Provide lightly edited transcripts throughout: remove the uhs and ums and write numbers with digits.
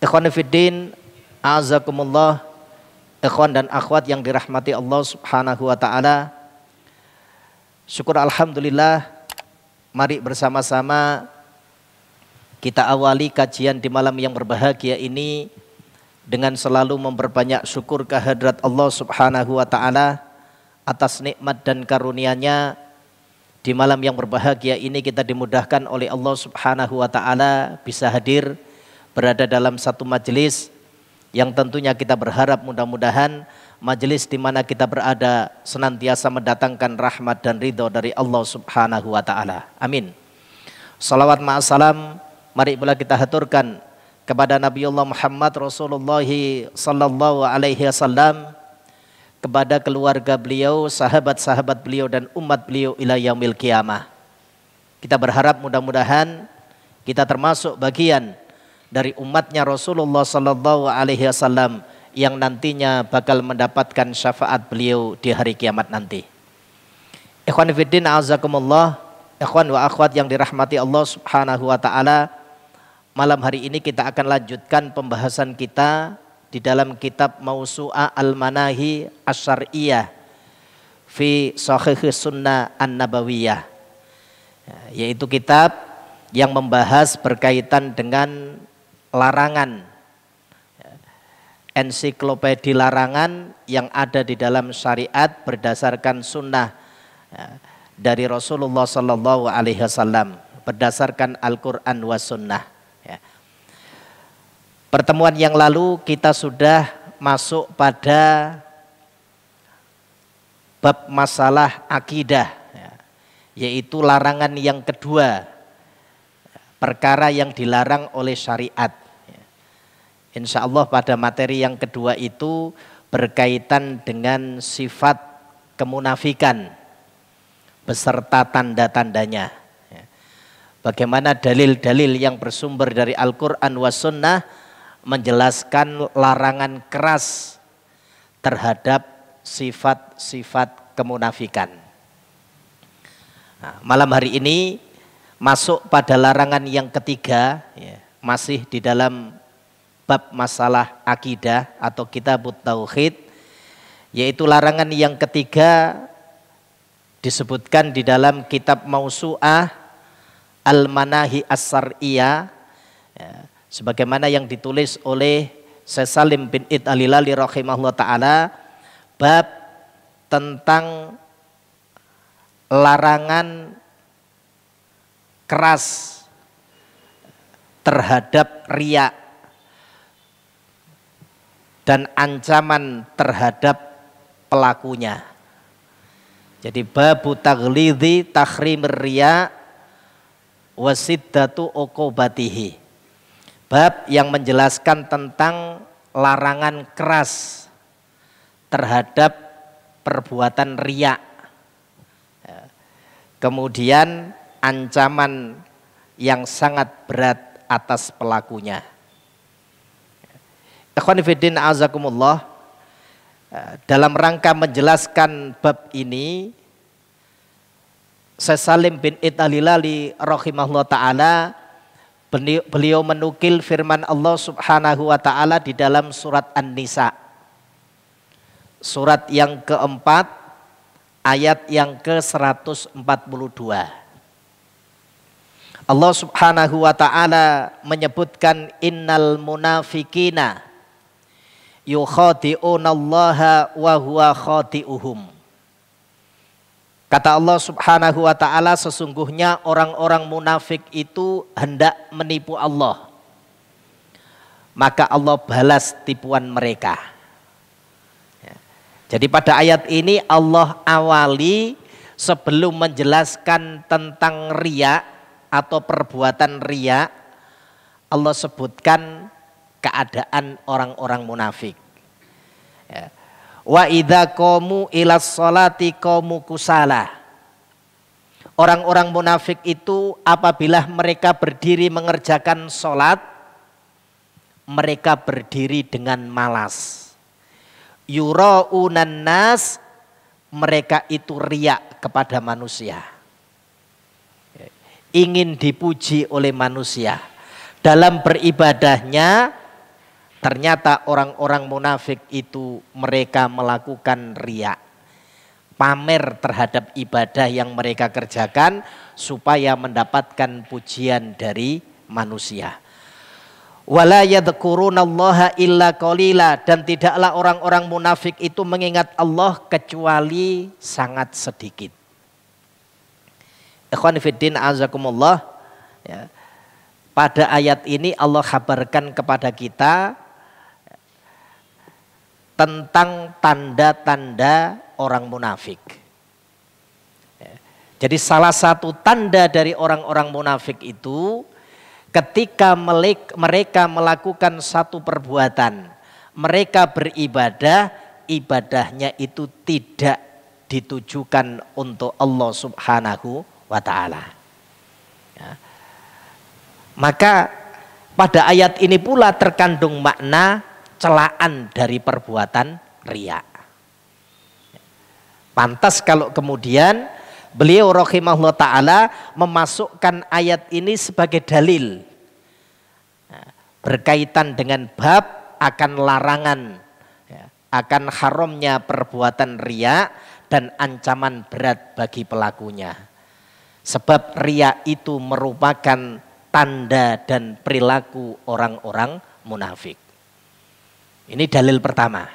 Ikhwan fiddin, a'azakumullah, ikhwan dan akhwat yang dirahmati Allah Subhanahu wa taala. Syukur alhamdulillah, mari bersama-sama kita awali kajian di malam yang berbahagia ini dengan selalu memperbanyak syukur kehadrat Allah Subhanahu wa taala atas nikmat dan karunia-Nya. Di malam yang berbahagia ini kita dimudahkan oleh Allah Subhanahu wa taala bisa hadir berada dalam satu majelis yang tentunya kita berharap mudah-mudahan majelis di mana kita berada senantiasa mendatangkan rahmat dan ridho dari Allah Subhanahu wa taala. Amin. Salawat ma'assalam mari pula kita haturkan kepada Nabiullah Muhammad Rasulullah sallallahu alaihi wasallam, kepada keluarga beliau, sahabat-sahabat beliau dan umat beliau ila yaumil qiyamah. Kita berharap mudah-mudahan kita termasuk bagian dari umatnya Rasulullah sallallahu alaihi wasallam yang nantinya bakal mendapatkan syafaat beliau di hari kiamat nanti. Ikhwan fiddin, a'azakumullah, ikhwan wa akhwat yang dirahmati Allah Subhanahu wa taala. Malam hari ini kita akan lanjutkan pembahasan kita di dalam kitab Mausu'ah Al-Manahi Asy-Syar'iyyah fi Shahih Sunnah An-Nabawiyah, yaitu kitab yang membahas berkaitan dengan larangan, ensiklopedi larangan yang ada di dalam syariat berdasarkan sunnah dari Rasulullah sallallahu alaihi wasallam, berdasarkan Al-Quran wa sunnah. Pertemuan yang lalu kita sudah masuk pada bab masalah akidah, yaitu larangan yang kedua, perkara yang dilarang oleh syariat. Insya Allah pada materi yang kedua itu berkaitan dengan sifat kemunafikan beserta tanda-tandanya. Bagaimana dalil-dalil yang bersumber dari Al-Quran wa Sunnah menjelaskan larangan keras terhadap sifat-sifat kemunafikan. Nah, malam hari ini masuk pada larangan yang ketiga, masih di dalam bab masalah akidah atau kitabut tauhid, yaitu larangan yang ketiga disebutkan di dalam kitab Mausu'ah Al-Manahi Asy-Syar'iyyah, sebagaimana yang ditulis oleh Syekh Salim bin Id Al-Hilali rahimahullah ta'ala, bab tentang larangan keras terhadap riya dan ancaman terhadap pelakunya. Jadi babu taghlidhi tahrimir riya wasiddatu uqubatihi, bab yang menjelaskan tentang larangan keras terhadap perbuatan riya, kemudian ancaman yang sangat berat atas pelakunya. Ikhwan fiddin, a'azakumullah, dalam rangka menjelaskan bab ini, Syekh Salim bin Id Al-Hilali rahimahullah ta'ala beliau menukil firman Allah Subhanahu wa ta'ala di dalam surat An-Nisa, surat yang keempat, ayat yang ke-142. Allah Subhanahu wa ta'ala menyebutkan innal munafikina yukhadi'unallaha wa huwa khadi'uhum. Kata Allah Subhanahu wa ta'ala, sesungguhnya orang-orang munafik itu hendak menipu Allah, maka Allah balas tipuan mereka. Jadi pada ayat ini Allah awali sebelum menjelaskan tentang riya atau perbuatan riya, Allah sebutkan keadaan orang-orang munafik. Wa idza qamu ilas sholati qamu kusala. Orang-orang munafik itu apabila mereka berdiri mengerjakan sholat, mereka berdiri dengan malas. Yura'unan nas, mereka itu riya kepada manusia. Ingin dipuji oleh manusia. Dalam beribadahnya Ternyata orang-orang munafik itu mereka melakukan riya, pamer terhadap ibadah yang mereka kerjakan supaya mendapatkan pujian dari manusia. Wala yadhkurunallaha illa qalila, dan tidaklah orang-orang munafik itu mengingat Allah kecuali sangat sedikit. Ikhwan fiddin azakumullah, ya. Pada ayat ini Allah kabarkan kepada kita tentang tanda-tanda orang munafik. Jadi salah satu tanda dari orang-orang munafik itu ketika mereka melakukan satu perbuatan, mereka beribadah, ibadahnya itu tidak ditujukan untuk Allah Subhanahu wa ta'ala. Ya. Maka pada ayat ini pula terkandung makna celaan dari perbuatan riya. Pantas kalau kemudian beliau rahimahullah ta'ala memasukkan ayat ini sebagai dalil berkaitan dengan bab akan larangan, akan haramnya perbuatan riya dan ancaman berat bagi pelakunya. Sebab riya itu merupakan tanda dan perilaku orang-orang munafik. Ini dalil pertama.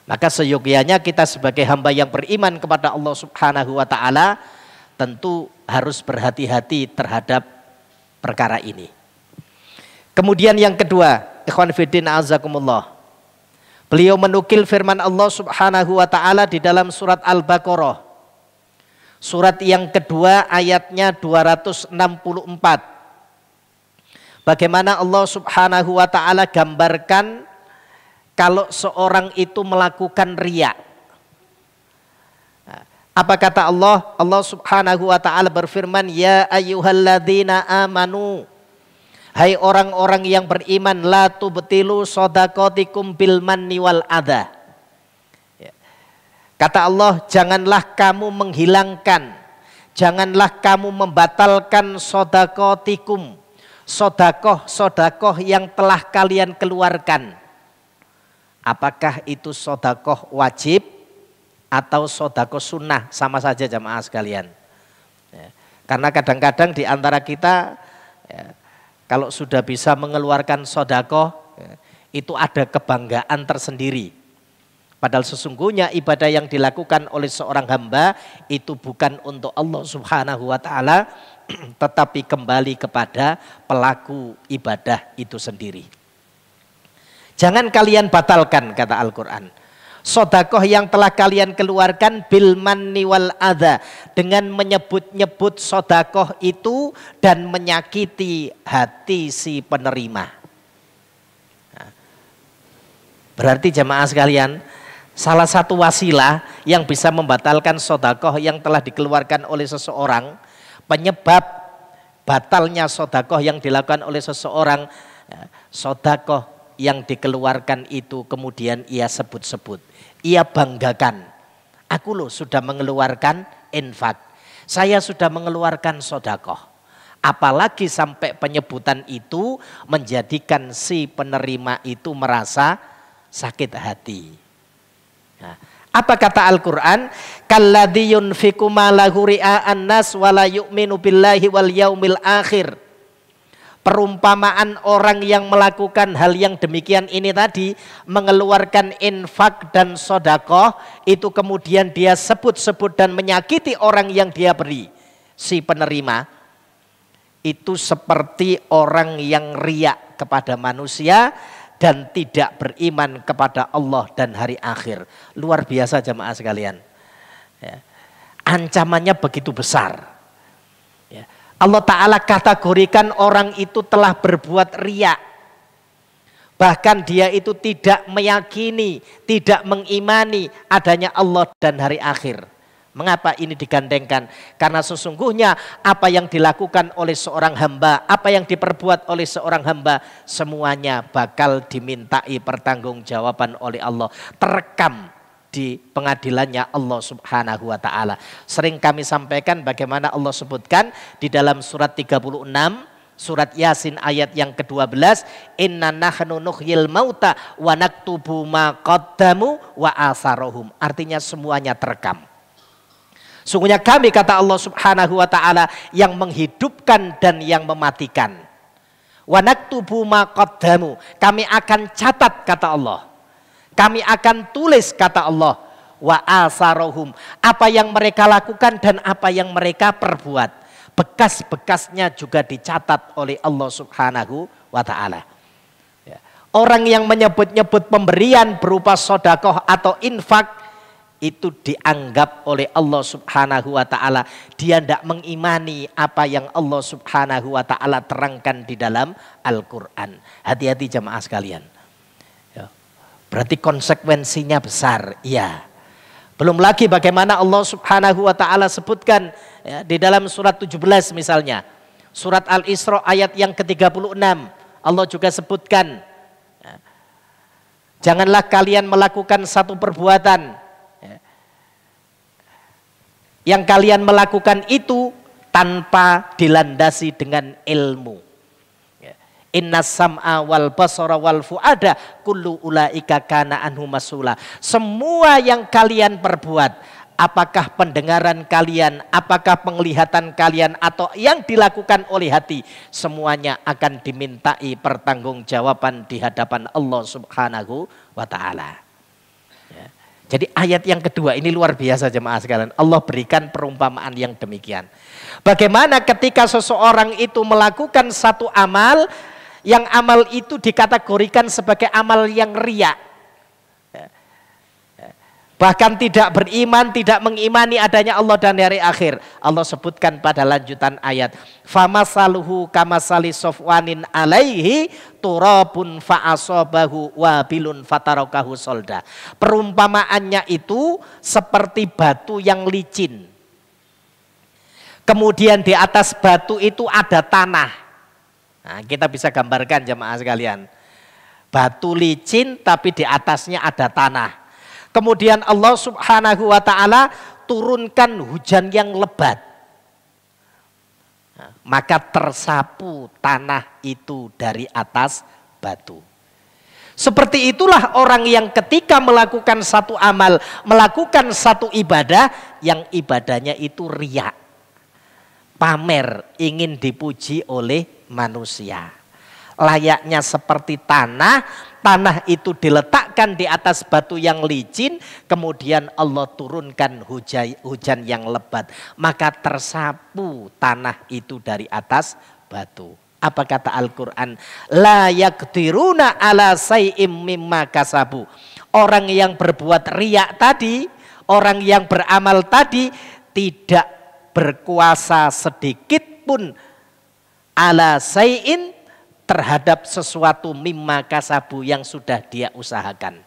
Maka seyogyanya kita sebagai hamba yang beriman kepada Allah Subhanahu wa ta'ala tentu harus berhati-hati terhadap perkara ini. Kemudian yang kedua, ikhwan fiddin azakumullah. Beliau menukil firman Allah Subhanahu wa ta'ala di dalam surat Al-Baqarah. Surat yang kedua ayatnya 264. Bagaimana Allah Subhanahu wa ta'ala gambarkan kalau seorang itu melakukan riya. Apa kata Allah? Allah Subhanahu wa ta'ala berfirman, ya ayyuhalladzina amanu, hai orang-orang yang beriman, la tubtilu shadaqatikum bil manni wal adha. Kata Allah, janganlah kamu menghilangkan, janganlah kamu membatalkan shadaqatikum, sodakoh yang telah kalian keluarkan. Apakah itu sodakoh wajib atau sodakoh sunnah? Sama saja jamaah sekalian. Ya. Karena kadang-kadang di antara kita ya, kalau sudah bisa mengeluarkan sodakoh ya, itu ada kebanggaan tersendiri. Padahal sesungguhnya ibadah yang dilakukan oleh seorang hamba itu bukan untuk Allah Subhanahu wa ta'ala, tetapi kembali kepada pelaku ibadah itu sendiri. Jangan kalian batalkan, kata Al-Quran, sodakoh yang telah kalian keluarkan bil manni wal adha, dengan menyebut-nyebut sodakoh itu dan menyakiti hati si penerima. Nah, berarti jamaah sekalian, salah satu wasilah yang bisa membatalkan sodakoh yang telah dikeluarkan oleh seseorang, penyebab batalnya sodakoh yang dilakukan oleh seseorang, sodakoh yang dikeluarkan itu kemudian ia sebut-sebut, ia banggakan, aku loh sudah mengeluarkan infak, saya sudah mengeluarkan sodakoh. Apalagi sampai penyebutan itu menjadikan si penerima itu merasa sakit hati. Nah, apa kata Al-Quran? Kalladzi yunfiqu malahu ria'an nas wa la yu'minu billahi wal yaumil akhir. Perumpamaan orang yang melakukan hal yang demikian ini tadi, mengeluarkan infak dan sodakoh, itu kemudian dia sebut-sebut dan menyakiti orang yang dia beri, si penerima, itu seperti orang yang riak kepada manusia dan tidak beriman kepada Allah dan hari akhir. Luar biasa jamaah sekalian. Ya. Ancamannya begitu besar. Ya. Allah Ta'ala kategorikan orang itu telah berbuat riya. Bahkan dia itu tidak meyakini, tidak mengimani adanya Allah dan hari akhir. Mengapa ini digandengkan? Karena sesungguhnya apa yang dilakukan oleh seorang hamba, apa yang diperbuat oleh seorang hamba, semuanya bakal dimintai pertanggungjawaban oleh Allah. Terekam di pengadilannya Allah Subhanahu wa ta'ala. Sering kami sampaikan bagaimana Allah sebutkan di dalam surat 36, Surat Yasin ayat yang ke-12, inna nahnu nuhyil mauta wa naktubu ma qaddamu wa atharohum. Artinya semuanya terekam. Sungguhnya kami, kata Allah Subhanahu wa taala, yang menghidupkan dan yang mematikan. Wa naktubu ma qaddamu. Kami akan catat, kata Allah. Kami akan tulis, kata Allah. Wa atharohum. Apa yang mereka lakukan dan apa yang mereka perbuat. Bekas-bekasnya juga dicatat oleh Allah Subhanahu wa ta'ala. Orang yang menyebut-nyebut pemberian berupa sodakoh atau infak, itu dianggap oleh Allah Subhanahu wa ta'ala dia tidak mengimani apa yang Allah Subhanahu wa ta'ala terangkan di dalam Al-Quran. Hati-hati jemaah sekalian. Berarti konsekuensinya besar. Ya. Belum lagi bagaimana Allah Subhanahu wa ta'ala sebutkan ya, di dalam surat 17 misalnya. Surat Al-Isra ayat yang ke-36. Allah juga sebutkan. Ya, janganlah kalian melakukan satu perbuatan. Ya, yang kalian melakukan itu tanpa dilandasi dengan ilmu. Inna sam'a wal basara wal fu'ada kullu ulaika kana anhu masula. Semua yang kalian perbuat, apakah pendengaran kalian, apakah penglihatan kalian, atau yang dilakukan oleh hati, semuanya akan dimintai pertanggungjawaban di hadapan Allah Subhanahu wa ta'ala. Ya. Jadi ayat yang kedua ini luar biasa jemaah sekalian. Allah berikan perumpamaan yang demikian. Bagaimana ketika seseorang itu melakukan satu amal, yang amal itu dikategorikan sebagai amal yang riya. Bahkan tidak beriman, tidak mengimani adanya Allah dan hari akhir. Allah sebutkan pada lanjutan ayat. Famasaluhu kamasali sofwanin alaihi turabun fa'asobahu wabilun fatarakahu solda. Perumpamaannya itu seperti batu yang licin. Kemudian di atas batu itu ada tanah. Nah, kita bisa gambarkan jemaah sekalian. Batu licin tapi di atasnya ada tanah. Kemudian Allah Subhanahu wa ta'ala turunkan hujan yang lebat. Nah, maka tersapu tanah itu dari atas batu. Seperti itulah orang yang ketika melakukan satu amal, melakukan satu ibadah, yang ibadahnya itu riya. Pamer, ingin dipuji oleh manusia. Layaknya seperti tanah, tanah itu diletakkan di atas batu yang licin, kemudian Allah turunkan hujan yang lebat, maka tersapu tanah itu dari atas batu. Apa kata Al-Quran? La yaqdiruna ala say'im mimma kasabu. Orang yang berbuat riya tadi, orang yang beramal tadi tidak berkuasa sedikit pun ala say'in terhadap sesuatu mimma kasabu yang sudah dia usahakan.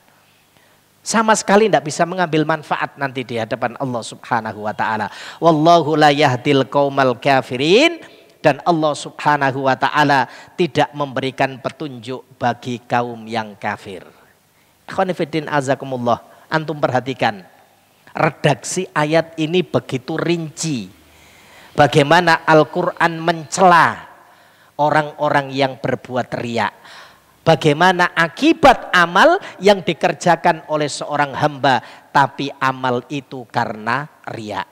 Sama sekali tidak bisa mengambil manfaat nanti di hadapan Allah Subhanahu wa ta'ala. Wallahu la yahdil qaumal kafirin. Dan Allah Subhanahu wa ta'ala tidak memberikan petunjuk bagi kaum yang kafir. Khonifuddin azakumullah. Antum perhatikan. Redaksi ayat ini begitu rinci. Bagaimana Al-Quran mencela orang-orang yang berbuat riya. Bagaimana akibat amal yang dikerjakan oleh seorang hamba, tapi amal itu karena riya.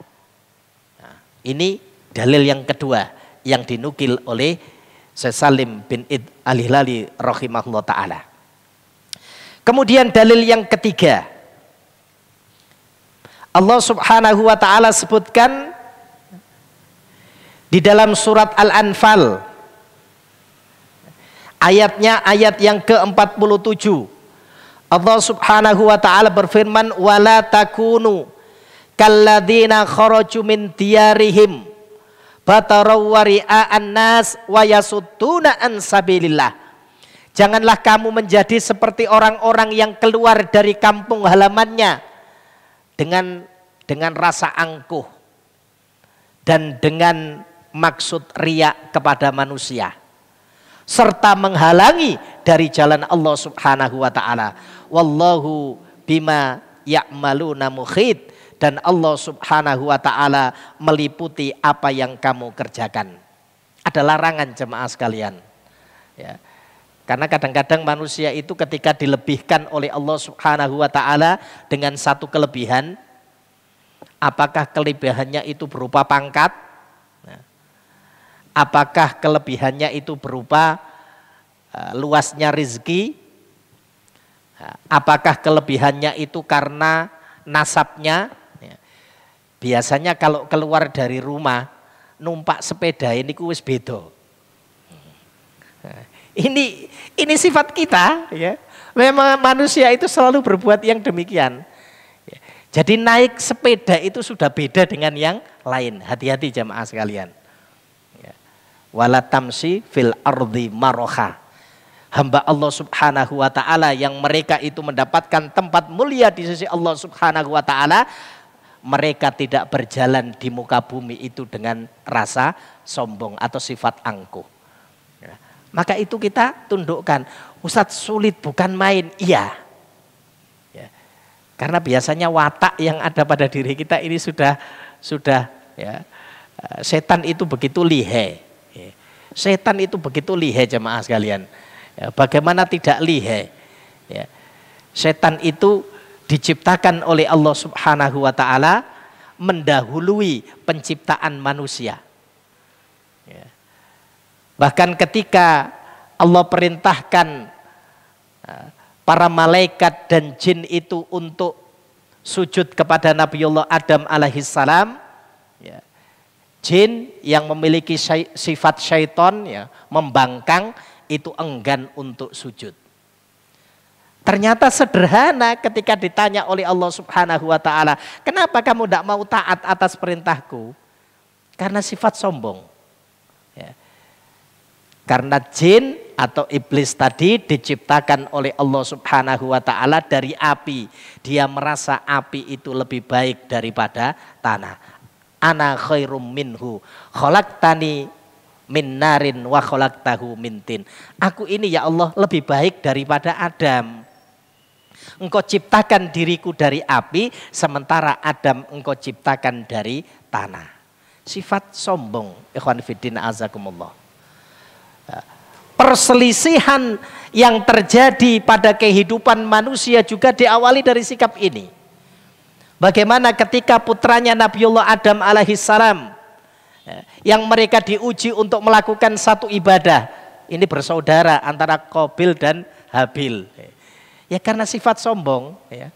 Nah, ini dalil yang kedua yang dinukil oleh Syekh Salim bin Id Al-Hilali rahimahullah ta'ala. Kemudian dalil yang ketiga, Allah Subhanahu wa ta'ala sebutkan di dalam surat Al-Anfal, ayatnya ayat yang ke-47. Allah Subhanahu wa ta'ala berfirman, wala takunu kalladzina kharaju min diyarihim bataraw wari'an nas wa yasudduna an sabilillah. Janganlah kamu menjadi seperti orang-orang yang keluar dari kampung halamannya dengan rasa angkuh dan dengan maksud riya kepada manusia, serta menghalangi dari jalan Allah Subhanahu wa ta'ala. Wallahu bima ya'maluna muhit. Dan Allah Subhanahu wa ta'ala meliputi apa yang kamu kerjakan. Ada larangan jemaah sekalian. Ya. Karena kadang-kadang manusia itu ketika dilebihkan oleh Allah Subhanahu wa taala dengan satu kelebihan, apakah kelebihannya itu berupa pangkat? Apakah kelebihannya itu berupa luasnya rizki? Apakah kelebihannya itu karena nasabnya? Biasanya kalau keluar dari rumah numpak sepeda ini wis beda. Ini sifat kita, ya. Memang manusia itu selalu berbuat yang demikian. Jadi naik sepeda itu sudah beda dengan yang lain. Hati-hati jamaah sekalian. Wala tamsi fil ardi maroha. Hamba Allah Subhanahu wa taala yang mereka itu mendapatkan tempat mulia di sisi Allah Subhanahu wa taala, mereka tidak berjalan di muka bumi itu dengan rasa sombong atau sifat angkuh. Maka itu kita tundukkan. Ustadz, sulit bukan main. Iya. Ya. Karena biasanya watak yang ada pada diri kita ini sudah ya. Setan itu begitu lihai. Ya. Setan itu begitu lihai jemaah sekalian. Ya, bagaimana tidak lihai? Ya. Setan itu diciptakan oleh Allah Subhanahu wa taala mendahului penciptaan manusia. Ya. Bahkan ketika Allah perintahkan para malaikat dan jin itu untuk sujud kepada Nabiullah Adam alaihissalam, ya, jin yang memiliki sifat syaiton, ya, membangkang, itu enggan untuk sujud. Ternyata sederhana ketika ditanya oleh Allah Subhanahu wa taala, kenapa kamu tidak mau taat atas perintahku? Karena sifat sombong. Ya. Karena jin atau iblis tadi diciptakan oleh Allah Subhanahu wa taala dari api. Dia merasa api itu lebih baik daripada tanah. Ana khairum minhu, khalaqtani min narin wa khalaqtahu min tin. Aku ini ya Allah lebih baik daripada Adam. Engkau ciptakan diriku dari api, sementara Adam engkau ciptakan dari tanah. Sifat sombong. Ikhwan fiddin azakumullah. Perselisihan yang terjadi pada kehidupan manusia juga diawali dari sikap ini. Bagaimana ketika putranya Nabiullah Adam alaihissalam yang mereka diuji untuk melakukan satu ibadah. Ini bersaudara antara Qabil dan Habil. Ya karena sifat sombong, ya.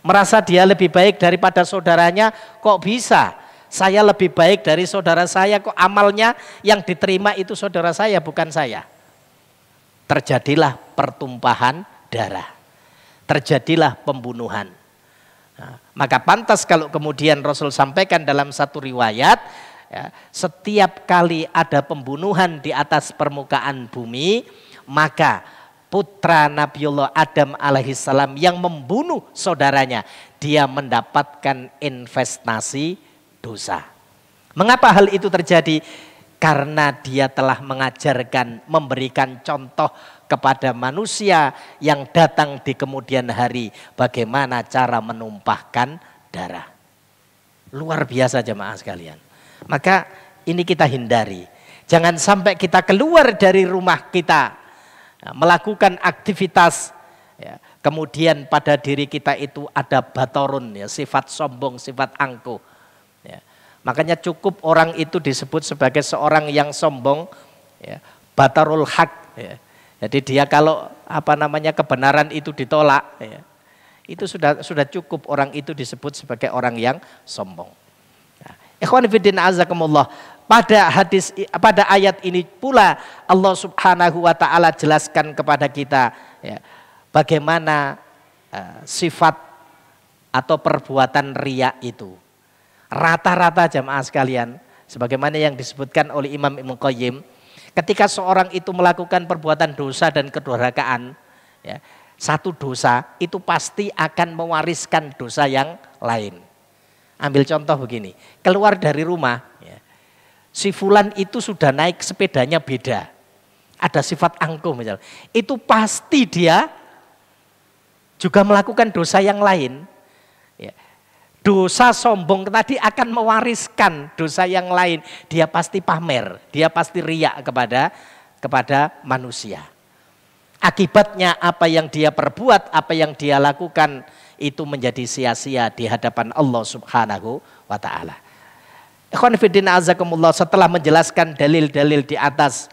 Merasa dia lebih baik daripada saudaranya, kok bisa? Saya lebih baik dari saudara saya, kok amalnya yang diterima itu saudara saya bukan saya. Terjadilah pertumpahan darah. Terjadilah pembunuhan. Nah, maka pantas kalau kemudian Rasul sampaikan dalam satu riwayat, ya, setiap kali ada pembunuhan di atas permukaan bumi, maka putra Nabiullah Adam alaihissalam yang membunuh saudaranya, dia mendapatkan investasi dosa. Mengapa hal itu terjadi? Karena dia telah mengajarkan, memberikan contoh kepada manusia yang datang di kemudian hari bagaimana cara menumpahkan darah. Luar biasa jemaah sekalian. Maka ini kita hindari. Jangan sampai kita keluar dari rumah kita, melakukan aktivitas, ya, kemudian pada diri kita itu ada batorun, ya, sifat sombong, sifat angkuh. Ya. Makanya cukup orang itu disebut sebagai seorang yang sombong, ya, batarul haq. Ya. Jadi dia kalau kebenaran itu ditolak, ya, itu sudah cukup orang itu disebut sebagai orang yang sombong. Nah, ikhwan fillah azakumullah. Pada ayat ini pula Allah Subhanahu wa taala jelaskan kepada kita, ya, bagaimana sifat atau perbuatan riya itu. Rata-rata jamaah sekalian, sebagaimana yang disebutkan oleh Imam Ibnu Qayyim, ketika seorang itu melakukan perbuatan dosa dan kedurhakaan, ya, satu dosa itu pasti akan mewariskan dosa yang lain. Ambil contoh begini, keluar dari rumah, ya, si fulan itu sudah naik sepedanya beda, ada sifat angkuh misalnya, itu pasti dia juga melakukan dosa yang lain. Ya. Dosa sombong tadi akan mewariskan dosa yang lain. Dia pasti pamer, dia pasti riak kepada manusia. Akibatnya apa yang dia perbuat, apa yang dia lakukan itu menjadi sia-sia di hadapan Allah Subhanahu wa taala. Ikhwan fillah azakumullah, setelah menjelaskan dalil-dalil di atas,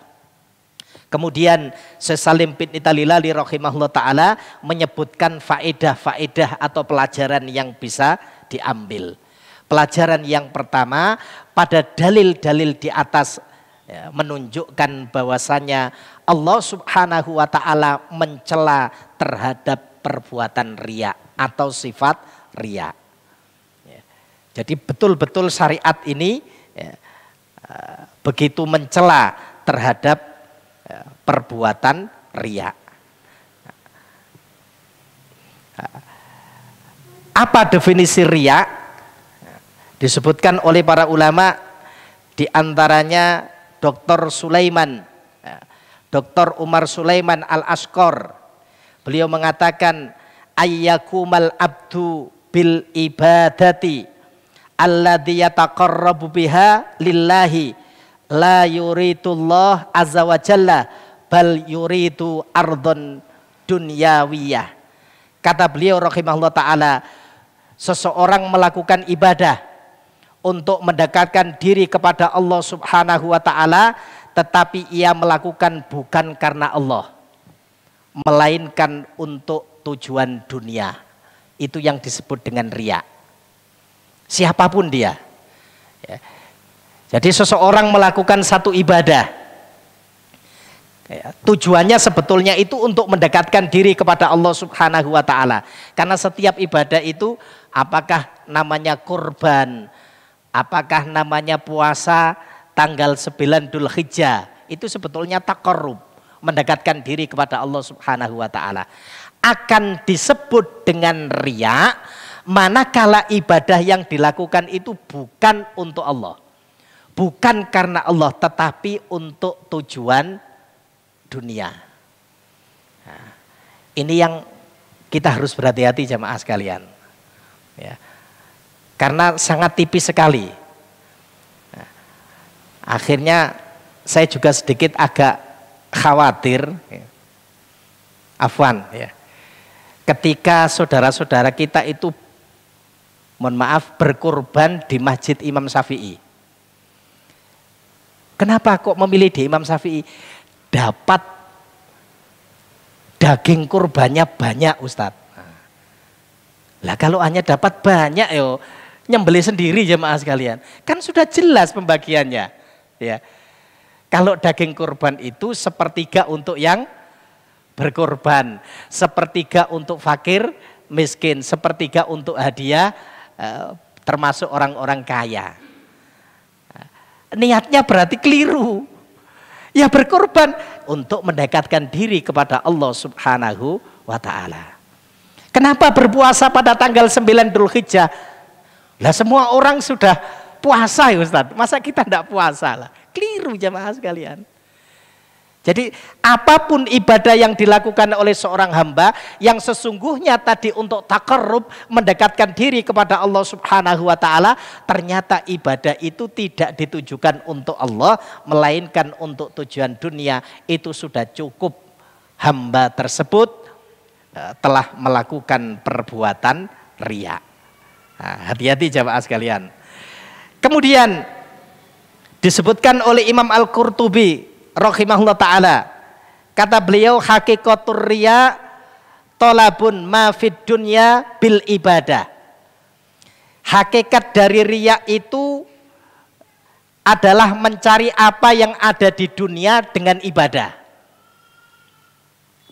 kemudian Syekh Salim bin Italilali rahimahullah ta'ala menyebutkan faedah-faedah atau pelajaran yang bisa diambil. Pelajaran yang pertama, pada dalil-dalil di atas menunjukkan bahwasanya Allah Subhanahu wa ta'ala mencela terhadap perbuatan riya atau sifat riya. Jadi betul-betul syariat ini begitu mencela terhadap perbuatan riya. Apa definisi riya? Disebutkan oleh para ulama, di antaranya Dr. Sulaiman, Dr. Umar Sulaiman Al-Ashqar. Beliau mengatakan ayyakumal abdu bil ibadati alladhi yataqarrabu biha lillahi la yuridullah azza wa jalla bal yuridu ardhon dunyawiyah. Kata beliau rahimahullah ta'ala, seseorang melakukan ibadah untuk mendekatkan diri kepada Allah Subhanahu wa ta'ala, tetapi ia melakukan bukan karena Allah, melainkan untuk tujuan dunia. Itu yang disebut dengan riya. Siapapun dia. Jadi seseorang melakukan satu ibadah, tujuannya sebetulnya itu untuk mendekatkan diri kepada Allah Subhanahu wa ta'ala. Karena setiap ibadah itu, apakah namanya kurban, apakah namanya puasa tanggal 9 Dzulhijjah, itu sebetulnya taqarrub, mendekatkan diri kepada Allah Subhanahu wa ta'ala. Akan disebut dengan riya manakala ibadah yang dilakukan itu bukan untuk Allah, bukan karena Allah, tetapi untuk tujuan dunia. Nah, ini yang kita harus berhati-hati jamaah sekalian, ya, karena sangat tipis sekali. Nah, akhirnya saya juga sedikit agak khawatir, ya, afwan, ya, ketika saudara-saudara kita itu, mohon maaf, berkurban di Masjid Imam Syafi'i. Kenapa kok memilih di Imam Syafi'i? Dapat daging kurbannya banyak, Ustadz. Lah kalau hanya dapat banyak, yo nyembelih sendiri jemaah sekalian. Kan sudah jelas pembagiannya. Ya. Kalau daging kurban itu sepertiga untuk yang berkorban, sepertiga untuk fakir miskin, sepertiga untuk hadiah, termasuk orang-orang kaya. Niatnya berarti keliru. Ya berkorban untuk mendekatkan diri kepada Allah Subhanahu wa ta'ala. Kenapa berpuasa pada tanggal 9 Dzulhijjah? Lah semua orang sudah puasa ya Ustaz, masa kita tidak puasa lah? Keliru jamaah sekalian. Jadi apapun ibadah yang dilakukan oleh seorang hamba yang sesungguhnya tadi untuk taqarrub, mendekatkan diri kepada Allah Subhanahu wa ta'ala, ternyata ibadah itu tidak ditujukan untuk Allah, melainkan untuk tujuan dunia, itu sudah cukup hamba tersebut telah melakukan perbuatan riya. Nah, hati-hati jamaah sekalian. Kemudian disebutkan oleh Imam Al-Qurtubi rahimahullah ta'ala, kata beliau, hakikatur riya tolabun ma fid dunya bil ibadah. Hakikat dari riya itu adalah mencari apa yang ada di dunia dengan ibadah.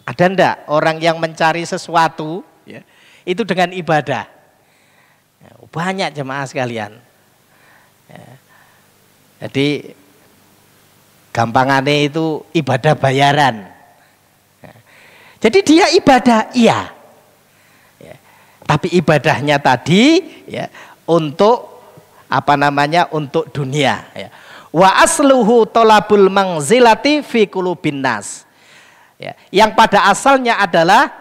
Ada enggak orang yang mencari sesuatu, ya, itu dengan ibadah? Ya, banyak jemaah sekalian. Ya. Jadi gampangannya itu ibadah bayaran. Jadi dia ibadah, iya. Ya. Tapi ibadahnya tadi ya untuk apa namanya? Untuk dunia. Ya. Wa asluhu tolabul mangzilati fi qulubin nas. Ya. Yang pada asalnya adalah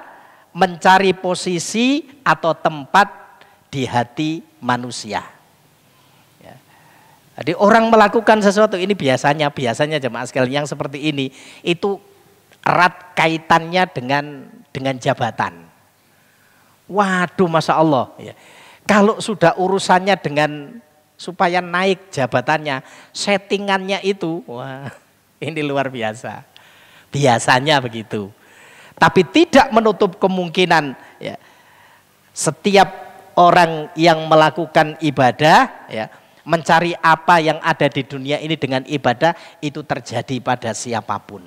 mencari posisi atau tempat di hati manusia. Ya. Jadi orang melakukan sesuatu ini biasanya jemaah sekalian yang seperti ini itu erat kaitannya dengan jabatan. Waduh, masya Allah. Ya. Kalau sudah urusannya dengan supaya naik jabatannya, settingannya itu, wah, ini luar biasa. Biasanya begitu. Tapi tidak menutup kemungkinan ya, setiap orang yang melakukan ibadah ya, mencari apa yang ada di dunia ini dengan ibadah itu terjadi pada siapapun.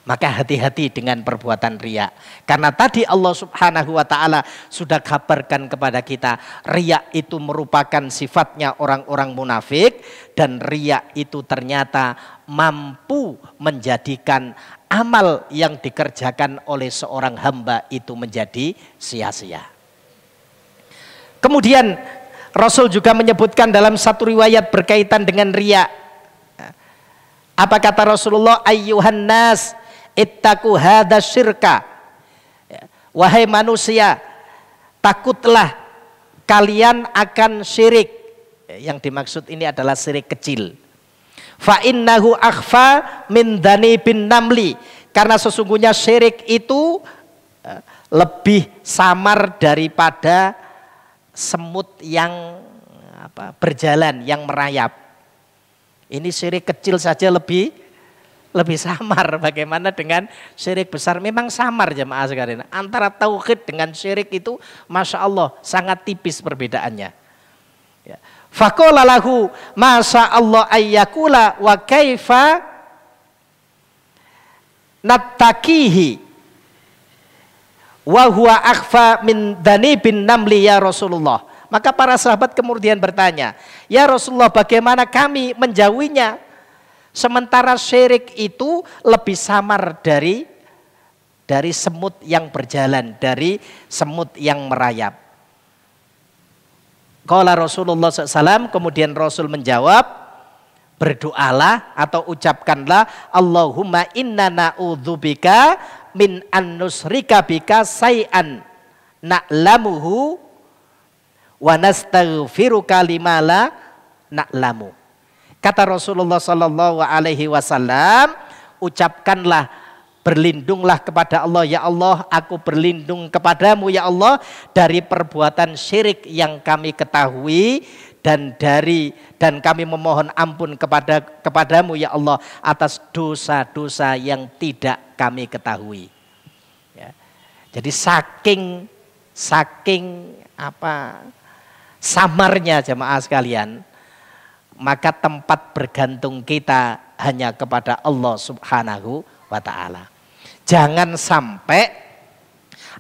Maka hati-hati dengan perbuatan riya. Karena tadi Allah Subhanahu wa ta'ala sudah kabarkan kepada kita, riya itu merupakan sifatnya orang-orang munafik, dan riya itu ternyata mampu menjadikan amal yang dikerjakan oleh seorang hamba itu menjadi sia-sia. Kemudian Rasul juga menyebutkan dalam satu riwayat berkaitan dengan riya. Apa kata Rasulullah? Ayyuhan nas ittaqu hadza syirka. Wahai manusia, takutlah kalian akan syirik. Yang dimaksud ini adalah syirik kecil. Fa innahu akhfa min dhanibin namli, karena sesungguhnya syirik itu lebih samar daripada semut yang berjalan, yang merayap. Ini syirik kecil saja lebih samar. Bagaimana dengan syirik besar? Memang samar jemaah sekalian. Antara tauhid dengan syirik itu masya Allah sangat tipis perbedaannya. Ya. Faqala lahu masya Allah ayyakula wa kaifa nattakihi wa huwa akhfa min dhanibin namli ya Rasulullah. Maka para sahabat kemudian bertanya, ya Rasulullah, bagaimana kami menjauhinya sementara syirik itu lebih samar dari semut yang berjalan, dari semut yang merayap. Qala Rasulullah SAW, kemudian Rasul menjawab, berdoalah atau ucapkanlah, Allahumma inna na'udzubika min an nusrika bika say'an na'lamuhu wa nastaghfiruka lima la na'lamu. Kata Rasulullah sallallahu alaihi wasallam, ucapkanlah, berlindunglah kepada Allah, ya Allah, aku berlindung kepadamu ya Allah dari perbuatan syirik yang kami ketahui dan kami memohon ampun kepadamu ya Allah atas dosa-dosa yang tidak kami ketahui. Ya. Jadi saking samarnya jemaah sekalian, maka tempat bergantung kita hanya kepada Allah Subhanahu wa ta'ala. Jangan sampai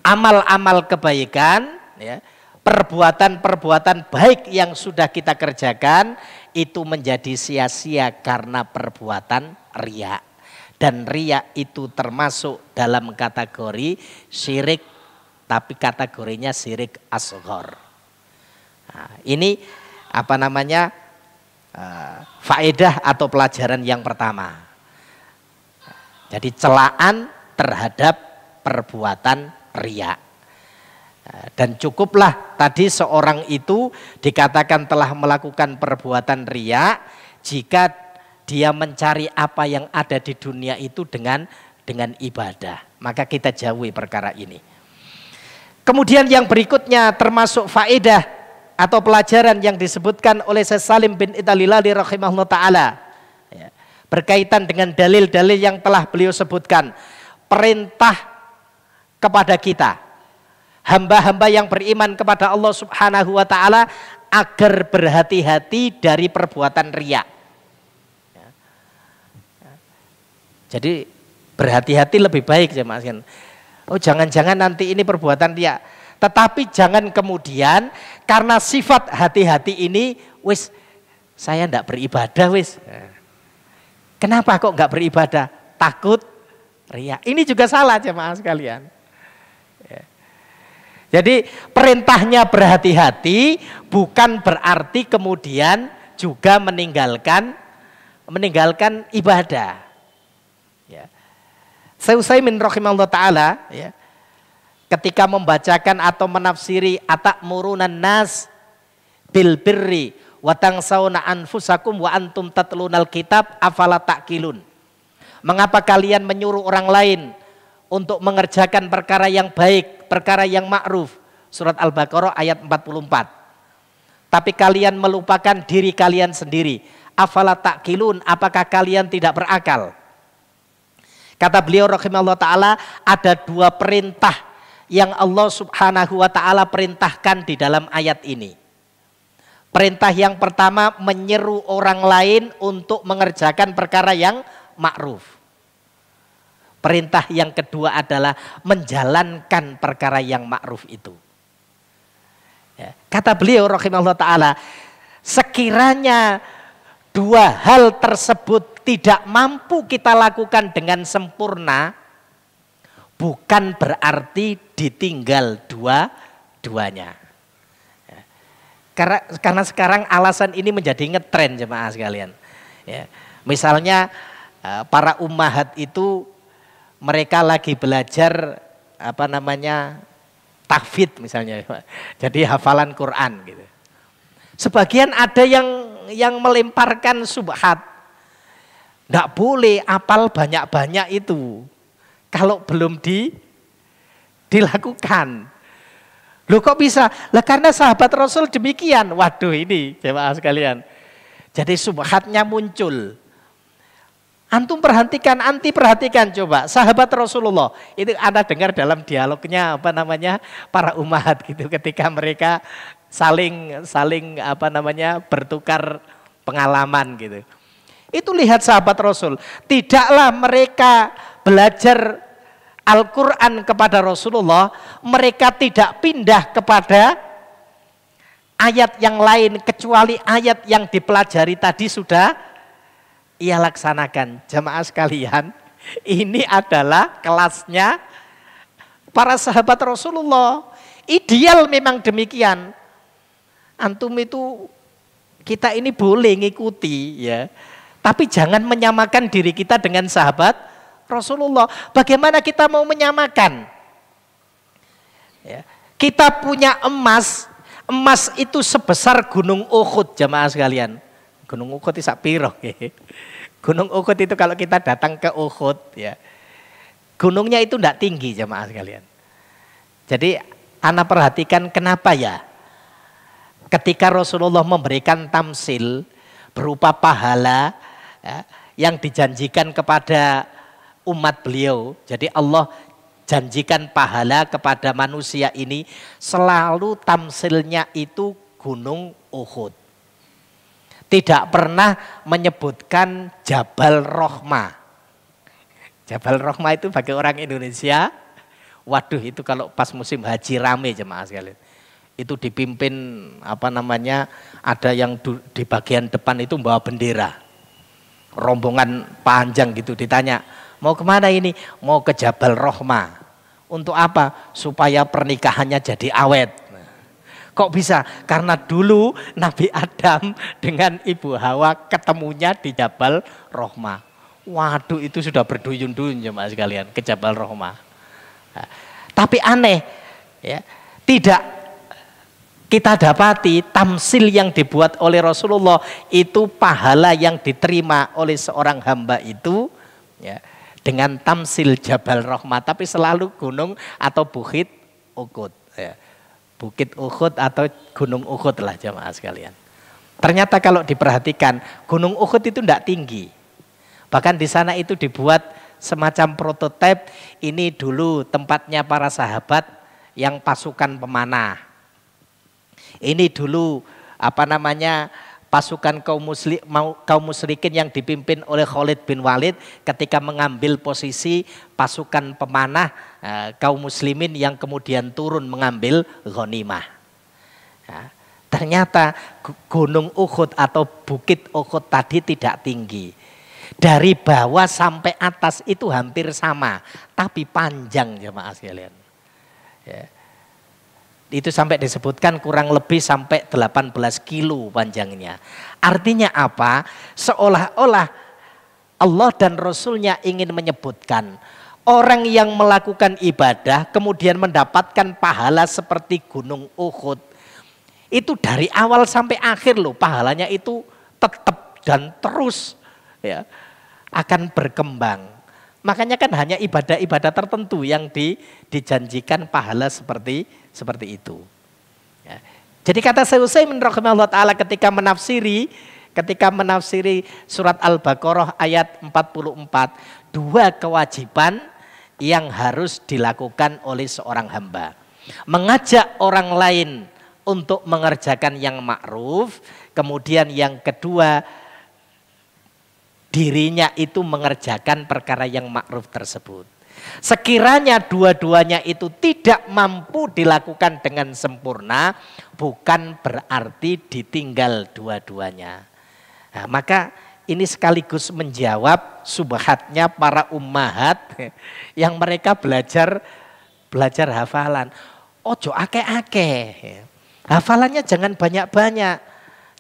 amal-amal kebaikan, ya, perbuatan-perbuatan baik yang sudah kita kerjakan itu menjadi sia-sia karena perbuatan riya. Dan riya itu termasuk dalam kategori syirik, tapi kategorinya syirik asghar. Nah, ini faedah atau pelajaran yang pertama. Jadi celaan terhadap perbuatan riya. Dan cukuplah tadi seorang itu dikatakan telah melakukan perbuatan riya jika dia mencari apa yang ada di dunia itu dengan ibadah. Maka kita jauhi perkara ini. Kemudian yang berikutnya termasuk faedah atau pelajaran yang disebutkan oleh Syekh Salim bin Italilali rahimahullah ta'ala. Ya, berkaitan dengan dalil-dalil yang telah beliau sebutkan. Perintah kepada kita, hamba-hamba yang beriman kepada Allah Subhanahu wa ta'ala, agar berhati-hati dari perbuatan riya. Ya. Ya. Jadi berhati-hati lebih baik jemaah sekalian. Oh, jangan-jangan nanti ini perbuatan riya. Tetapi jangan kemudian karena sifat hati-hati ini, wis saya enggak beribadah wis. Kenapa kok enggak beribadah? Takut riya. Ini juga salah jemaah sekalian. Ya. Jadi perintahnya berhati-hati bukan berarti kemudian juga meninggalkan ibadah. Ya. Syekh Utsaimin rahimahullah ta'ala, ya, ketika membacakan atau menafsiri atakmurunan nas bil birri wa tangsawna anfusakum wa antum tatlunal kitab afala ta'qilun. Mengapa kalian menyuruh orang lain untuk mengerjakan perkara yang baik, perkara yang ma'ruf? Surat Al-Baqarah ayat 44. Tapi kalian melupakan diri kalian sendiri. Afala ta'qilun, apakah kalian tidak berakal? Kata beliau rahimahullah ta'ala, ada dua perintah yang Allah subhanahu wa ta'ala perintahkan di dalam ayat ini. Perintah yang pertama menyeru orang lain untuk mengerjakan perkara yang ma'ruf. Perintah yang kedua adalah menjalankan perkara yang ma'ruf itu. Ya. Kata beliau rahimahullah ta'ala, sekiranya dua hal tersebut tidak mampu kita lakukan dengan sempurna, bukan berarti ditinggal dua-duanya. Ya. Karena sekarang alasan ini menjadi ngetren jemaah sekalian. Ya. Misalnya para ummahat itu mereka lagi belajar tahfidz misalnya, jadi hafalan Quran gitu. Sebagian ada yang melemparkan subhat, nggak boleh apal banyak-banyak itu kalau belum dilakukan. Loh kok bisa? Lah karena sahabat Rasul demikian. Waduh ini jemaah sekalian. Jadi subhatnya muncul. Antum perhatikan, anti perhatikan coba. Sahabat Rasulullah itu Anda dengar dalam dialognya para ummahat gitu ketika mereka saling bertukar pengalaman gitu. Itu lihat sahabat Rasul, tidaklah mereka belajar Al-Qur'an kepada Rasulullah, mereka tidak pindah kepada ayat yang lain kecuali ayat yang dipelajari tadi sudah ia laksanakan. Jemaah sekalian, ini adalah kelasnya para sahabat Rasulullah. Ideal memang demikian. Antum itu, kita ini boleh ngikuti ya, tapi jangan menyamakan diri kita dengan sahabat Rasulullah. Bagaimana kita mau menyamakan? Ya. Kita punya emas itu sebesar gunung Uhud jemaah sekalian. Gunung Uhud itu sak piro. Gunung Uhud itu kalau kita datang ke Uhud ya, gunungnya itu tidak tinggi jemaah sekalian. Jadi ana perhatikan kenapa ya, ketika Rasulullah memberikan tamsil berupa pahala ya, yang dijanjikan kepada umat beliau. Jadi Allah janjikan pahala kepada manusia ini, selalu tamsilnya itu Gunung Uhud. Tidak pernah menyebutkan Jabal Rohmah. Jabal Rohmah itu bagi orang Indonesia, waduh itu kalau pas musim haji rame jemaah sekalian. Itu dipimpin ada yang di bagian depan itu bawa bendera. Rombongan panjang gitu, ditanya, mau kemana ini? Mau ke Jabal Rohmah. Untuk apa? Supaya pernikahannya jadi awet. Kok bisa? Karena dulu Nabi Adam dengan Ibu Hawa ketemunya di Jabal Rohmah. Waduh itu sudah berduyun-duyun jemaah sekalian ke Jabal Rohmah. Nah, tapi aneh ya, tidak kita dapati tamsil yang dibuat oleh Rasulullah itu pahala yang diterima oleh seorang hamba itu ya, dengan tamsil Jabal Rohmah, tapi selalu gunung atau bukit Uhud ya. Bukit Uhud atau Gunung Uhud lah jemaah sekalian. Ternyata kalau diperhatikan Gunung Uhud itu tidak tinggi. Bahkan di sana itu dibuat semacam prototipe. Ini dulu tempatnya para sahabat yang pasukan pemanah. Ini dulu pasukan kaum musyrikin yang dipimpin oleh Khalid bin Walid ketika mengambil posisi pasukan pemanah kaum muslimin yang kemudian turun mengambil ghanimah. Nah, ternyata Gunung Uhud atau Bukit Uhud tadi tidak tinggi. Dari bawah sampai atas itu hampir sama, tapi panjang jemaah sekalian. Ya. Itu sampai disebutkan kurang lebih sampai 18 kilo panjangnya. Artinya apa? Seolah-olah Allah dan Rasulnya ingin menyebutkan orang yang melakukan ibadah kemudian mendapatkan pahala seperti Gunung Uhud. Itu dari awal sampai akhir loh, pahalanya itu tetap dan terus ya akan berkembang. Makanya kan hanya ibadah-ibadah tertentu yang dijanjikan pahala seperti itu. Ya. Jadi kata Syekh Utsaimin rahimahullah taala ketika menafsiri surat Al-Baqarah ayat 44, dua kewajiban yang harus dilakukan oleh seorang hamba. Mengajak orang lain untuk mengerjakan yang ma'ruf, kemudian yang kedua dirinya itu mengerjakan perkara yang ma'ruf tersebut. Sekiranya dua-duanya itu tidak mampu dilakukan dengan sempurna, bukan berarti ditinggal dua-duanya. Nah, maka ini sekaligus menjawab subhatnya para ummahat yang mereka belajar hafalan. Ojo akeh-akeh. Hafalannya jangan banyak-banyak,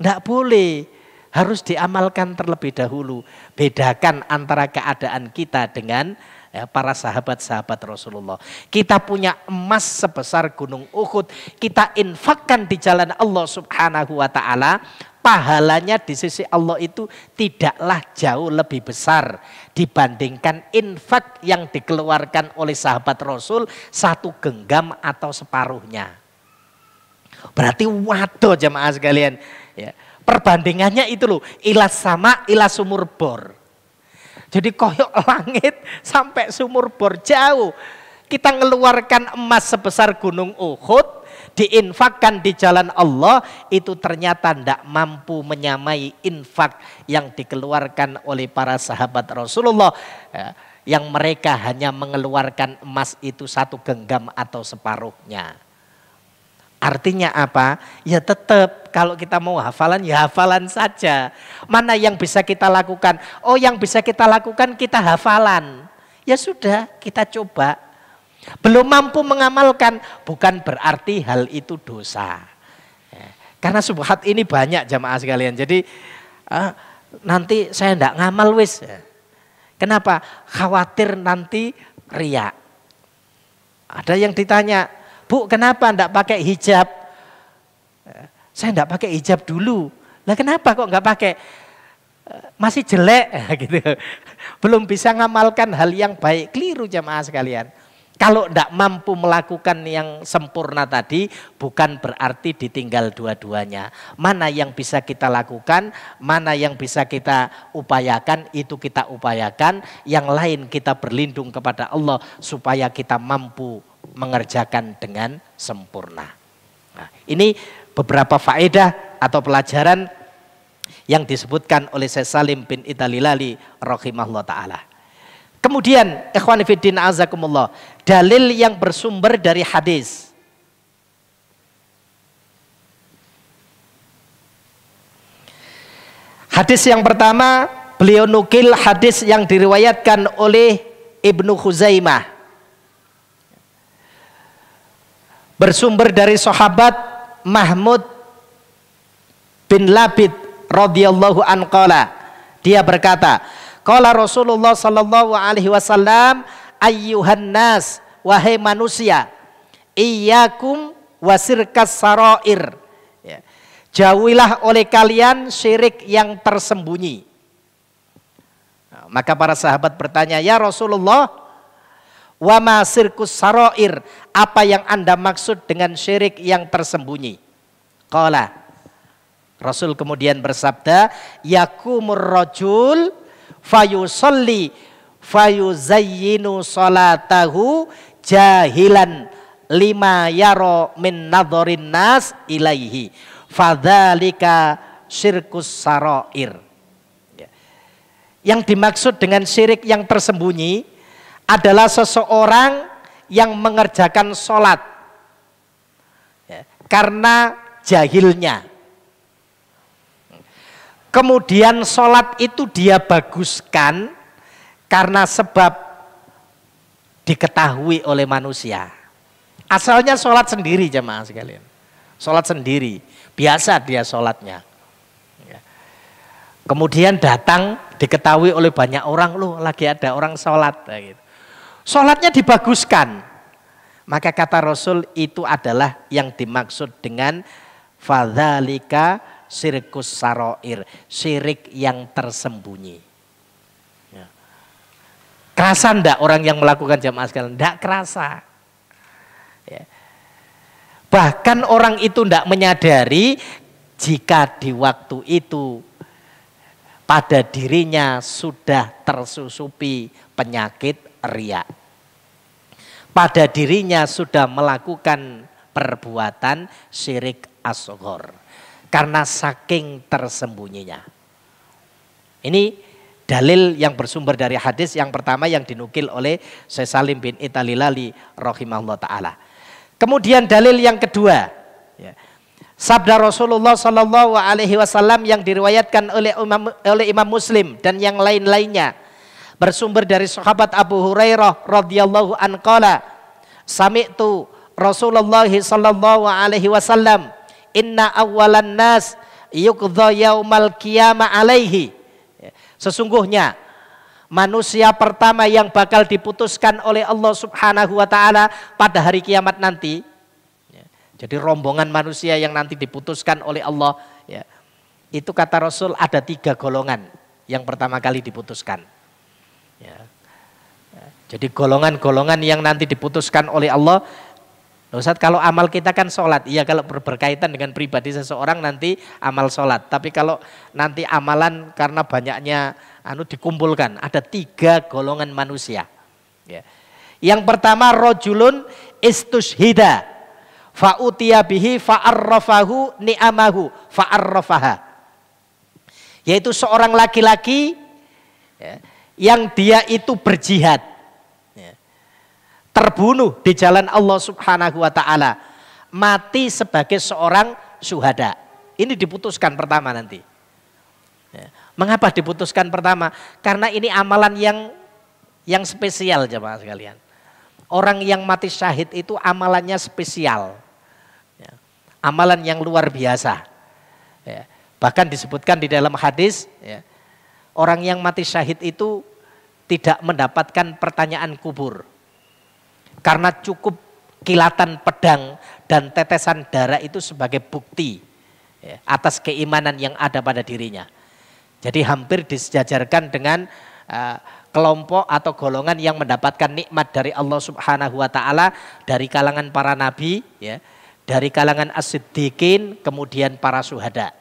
enggak boleh, harus diamalkan terlebih dahulu. Bedakan antara keadaan kita dengan para sahabat-sahabat Rasulullah. Kita punya emas sebesar gunung Uhud, kita infakkan di jalan Allah Subhanahu wa taala, pahalanya di sisi Allah itu tidaklah jauh lebih besar dibandingkan infak yang dikeluarkan oleh sahabat Rasul satu genggam atau separuhnya. Berarti waduh jamaah sekalian, ya. Perbandingannya itu loh, ilas sama ilas sumur bor. Jadi koyok langit sampai sumur bor jauh. Kita ngeluarkan emas sebesar gunung Uhud, diinfakkan di jalan Allah, itu ternyata tidak mampu menyamai infak yang dikeluarkan oleh para sahabat Rasulullah, ya, yang mereka hanya mengeluarkan emas itu satu genggam atau separuhnya. Artinya apa? Ya tetap kalau kita mau hafalan ya hafalan saja. Mana yang bisa kita lakukan? Oh yang bisa kita lakukan kita hafalan. Ya sudah kita coba. Belum mampu mengamalkan bukan berarti hal itu dosa. Karena subhat ini banyak jamaah sekalian. Jadi nanti saya enggak ngamal wis. Kenapa? Khawatir nanti riya. Ada yang ditanya, Bu, kenapa enggak pakai hijab? Saya enggak pakai hijab dulu. Lah kenapa kok enggak pakai? Masih jelek gitu. Belum bisa ngamalkan hal yang baik. Keliru jamaah sekalian. Kalau enggak mampu melakukan yang sempurna tadi, bukan berarti ditinggal dua-duanya. Mana yang bisa kita lakukan, mana yang bisa kita upayakan, itu kita upayakan. Yang lain kita berlindung kepada Allah supaya kita mampu mengerjakan dengan sempurna. Nah, ini beberapa faedah atau pelajaran yang disebutkan oleh Syekh Salim bin Italilali rahimahullah ta'ala. Kemudian ikhwan fiddin azakumullah, dalil yang bersumber dari hadis. Hadis yang pertama, beliau nukil hadis yang diriwayatkan oleh Ibnu Khuzaimah. Bersumber dari sahabat Mahmud bin Labid radhiyallahu anhu qala. Dia berkata, qala Rasulullah sallallahu alaihi wasallam, ayyuhan nas, wahai manusia, iyyakum wasirkas sarair. Ya. Jauhilah oleh kalian syirik yang tersembunyi. Nah, maka para sahabat bertanya, ya Rasulullah, wa ma sirkus sarair, apa yang Anda maksud dengan syirik yang tersembunyi? Qala, Rasul kemudian bersabda, yakumur rajul fayusalli fayuzayyinu salatahu jahilan lima yaro min nadhorin nas ilaihi fadzalika syirkus sarair. Yang dimaksud dengan syirik yang tersembunyi adalah seseorang yang mengerjakan sholat karena jahilnya. Kemudian sholat itu dia baguskan karena sebab diketahui oleh manusia. Asalnya sholat sendiri jemaah sekalian. Sholat sendiri, biasa dia sholatnya. Kemudian datang diketahui oleh banyak orang, loh lagi ada orang sholat. Gitu. Sholatnya dibaguskan. Maka kata Rasul itu adalah yang dimaksud dengan Fadzalika syirkus saroir, syirik yang tersembunyi. Ya. Kerasa ndak orang yang melakukan jamaah sekalian? Ndak kerasa. Ya. Bahkan orang itu ndak menyadari jika di waktu itu pada dirinya sudah tersusupi penyakit riya. Pada dirinya sudah melakukan perbuatan syirik asghar. Karena saking tersembunyinya. Ini dalil yang bersumber dari hadis yang pertama yang dinukil oleh Syekh Salim bin Italilali rahimahullah ta'ala. Kemudian dalil yang kedua. Ya. Sabda Rasulullah Sallallahu Alaihi Wasallam yang diriwayatkan oleh Imam Muslim dan yang lain-lainnya. Bersumber dari sahabat Abu Hurairah radhiyallahu anhu qala, sami'tu Rasulullah Sallallahu Alaihi Wasallam, inna awwalan nas yuqdha yaumal qiyamah alaihi. Sesungguhnya manusia pertama yang bakal diputuskan oleh Allah Subhanahu wa taala pada hari kiamat nanti. Jadi rombongan manusia yang nanti diputuskan oleh Allah, ya, itu kata Rasul ada 3 golongan yang pertama kali diputuskan. Ya. Jadi golongan-golongan yang nanti diputuskan oleh Allah. Ustaz, kalau amal kita kan sholat, iya kalau berkaitan dengan pribadi seseorang nanti amal sholat. Tapi kalau nanti amalan karena banyaknya dikumpulkan, ada 3 golongan manusia. Ya. Yang pertama rojulun istushhida. Fa'utiya bihi fa'arrafahu ni'amahu fa'arrafaha. Yaitu seorang laki-laki, ya, yang dia itu berjihad, ya, terbunuh di jalan Allah Subhanahu wa ta'ala, mati sebagai seorang syuhada. Ini diputuskan pertama nanti. Ya. Mengapa diputuskan pertama? Karena ini amalan yang spesial jemaah sekalian. Orang yang mati syahid itu amalannya spesial. Amalan yang luar biasa. Ya. Bahkan disebutkan di dalam hadis, ya, orang yang mati syahid itu tidak mendapatkan pertanyaan kubur. Karena cukup kilatan pedang dan tetesan darah itu sebagai bukti, ya, atas keimanan yang ada pada dirinya. Jadi hampir disejajarkan dengan kelompok atau golongan yang mendapatkan nikmat dari Allah Subhanahu wa ta'ala dari kalangan para nabi, ya, dari kalangan as-siddiqin, kemudian para syuhada.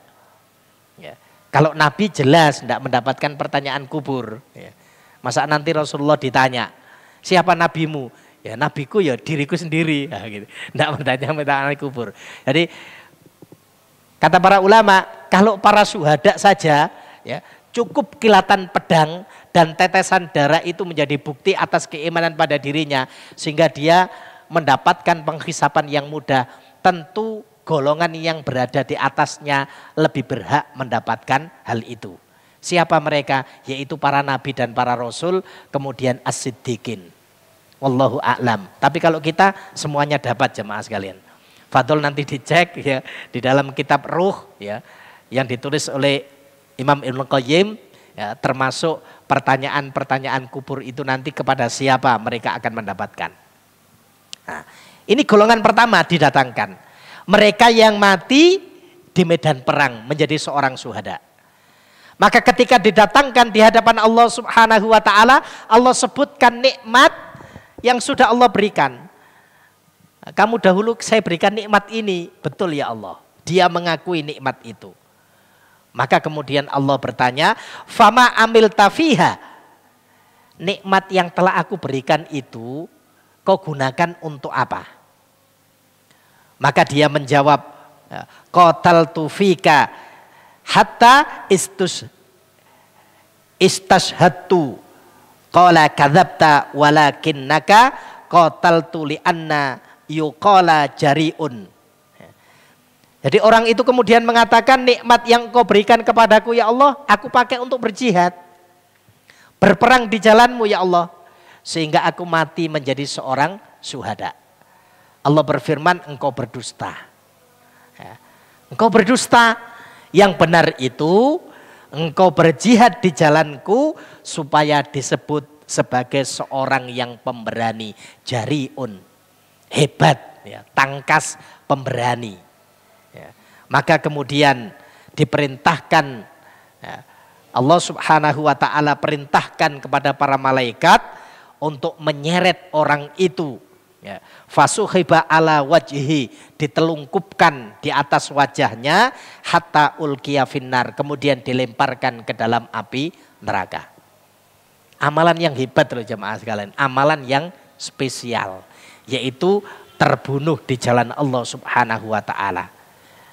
Ya. Kalau Nabi jelas tidak mendapatkan pertanyaan kubur. Ya. Masa nanti Rasulullah ditanya, siapa nabimu? Ya nabiku ya diriku sendiri. Nah, gitu. Tidak bertanya pertanyaan kubur. Jadi kata para ulama, kalau para syuhada saja, ya, cukup kilatan pedang dan tetesan darah itu menjadi bukti atas keimanan pada dirinya. Sehingga dia mendapatkan penghisapan yang mudah. Tentu golongan yang berada di atasnya lebih berhak mendapatkan hal itu. Siapa mereka? Yaitu para nabi dan para rasul, kemudian as-siddiqin. Wallahu a'lam. Tapi kalau kita semuanya dapat jemaah sekalian. Fadol nanti dicek, ya, di dalam kitab Ruh, ya, yang ditulis oleh Imam Ibnu Qayyim, ya, termasuk pertanyaan-pertanyaan kubur itu nanti kepada siapa mereka akan mendapatkan. Nah, ini golongan pertama didatangkan. Mereka yang mati di medan perang menjadi seorang syuhada. Maka ketika didatangkan di hadapan Allah Subhanahu wa ta'ala, Allah sebutkan nikmat yang sudah Allah berikan. Kamu dahulu saya berikan nikmat ini, betul ya Allah. Dia mengakui nikmat itu. Maka kemudian Allah bertanya, fama amil tafiha. Nikmat yang telah aku berikan itu, kau gunakan untuk apa? Maka dia menjawab, qataltu fika hatta istashhadtu. Qala kadzabta walakinnaka qataltu li anna yuqala jari'un. Jadi orang itu kemudian mengatakan, nikmat yang kau berikan kepadaku ya Allah, aku pakai untuk berjihad. Berperang di jalanmu ya Allah. Sehingga aku mati menjadi seorang syuhada. Allah berfirman, engkau berdusta. Ya. Engkau berdusta. Yang benar itu, engkau berjihad di jalanku supaya disebut sebagai seorang yang pemberani. Jariun. Hebat. Ya. Tangkas pemberani. Ya. Maka kemudian diperintahkan, ya, Allah Subhanahu wa ta'ala perintahkan kepada para malaikat untuk menyeret orang itu, ya, fasuhiba ala wajhi, ditelungkupkan di atas wajahnya, hatta ulqiya finnar, kemudian dilemparkan ke dalam api neraka. Amalan yang hebat loh jemaah sekalian, amalan yang spesial, yaitu terbunuh di jalan Allah Subhanahu wa ta'ala.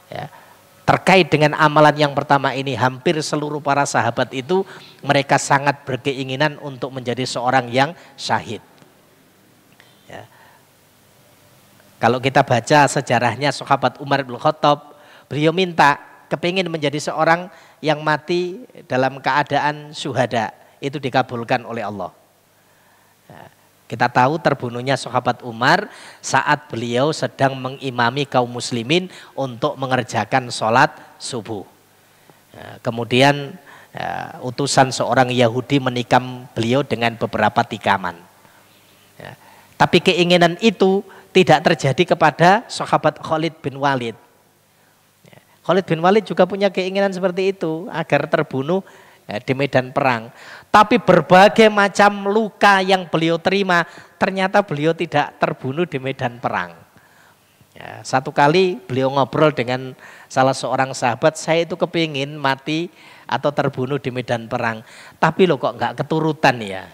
Ya. Terkait dengan amalan yang pertama ini, hampir seluruh para sahabat itu mereka sangat berkeinginan untuk menjadi seorang yang syahid. Ya. Kalau kita baca sejarahnya sahabat Umar bin Khattab, beliau minta kepingin menjadi seorang yang mati dalam keadaan syuhada, itu dikabulkan oleh Allah. Ya. Kita tahu terbunuhnya sahabat Umar saat beliau sedang mengimami kaum muslimin untuk mengerjakan sholat subuh. Ya, kemudian utusan seorang Yahudi menikam beliau dengan beberapa tikaman. Ya, tapi keinginan itu tidak terjadi kepada sahabat Khalid bin Walid. Ya, Khalid bin Walid juga punya keinginan seperti itu agar terbunuh di medan perang. Tapi berbagai macam luka yang beliau terima, ternyata beliau tidak terbunuh di medan perang. Ya, satu kali beliau ngobrol dengan salah seorang sahabat, saya itu kepingin mati atau terbunuh di medan perang, tapi loh kok nggak keturutan ya.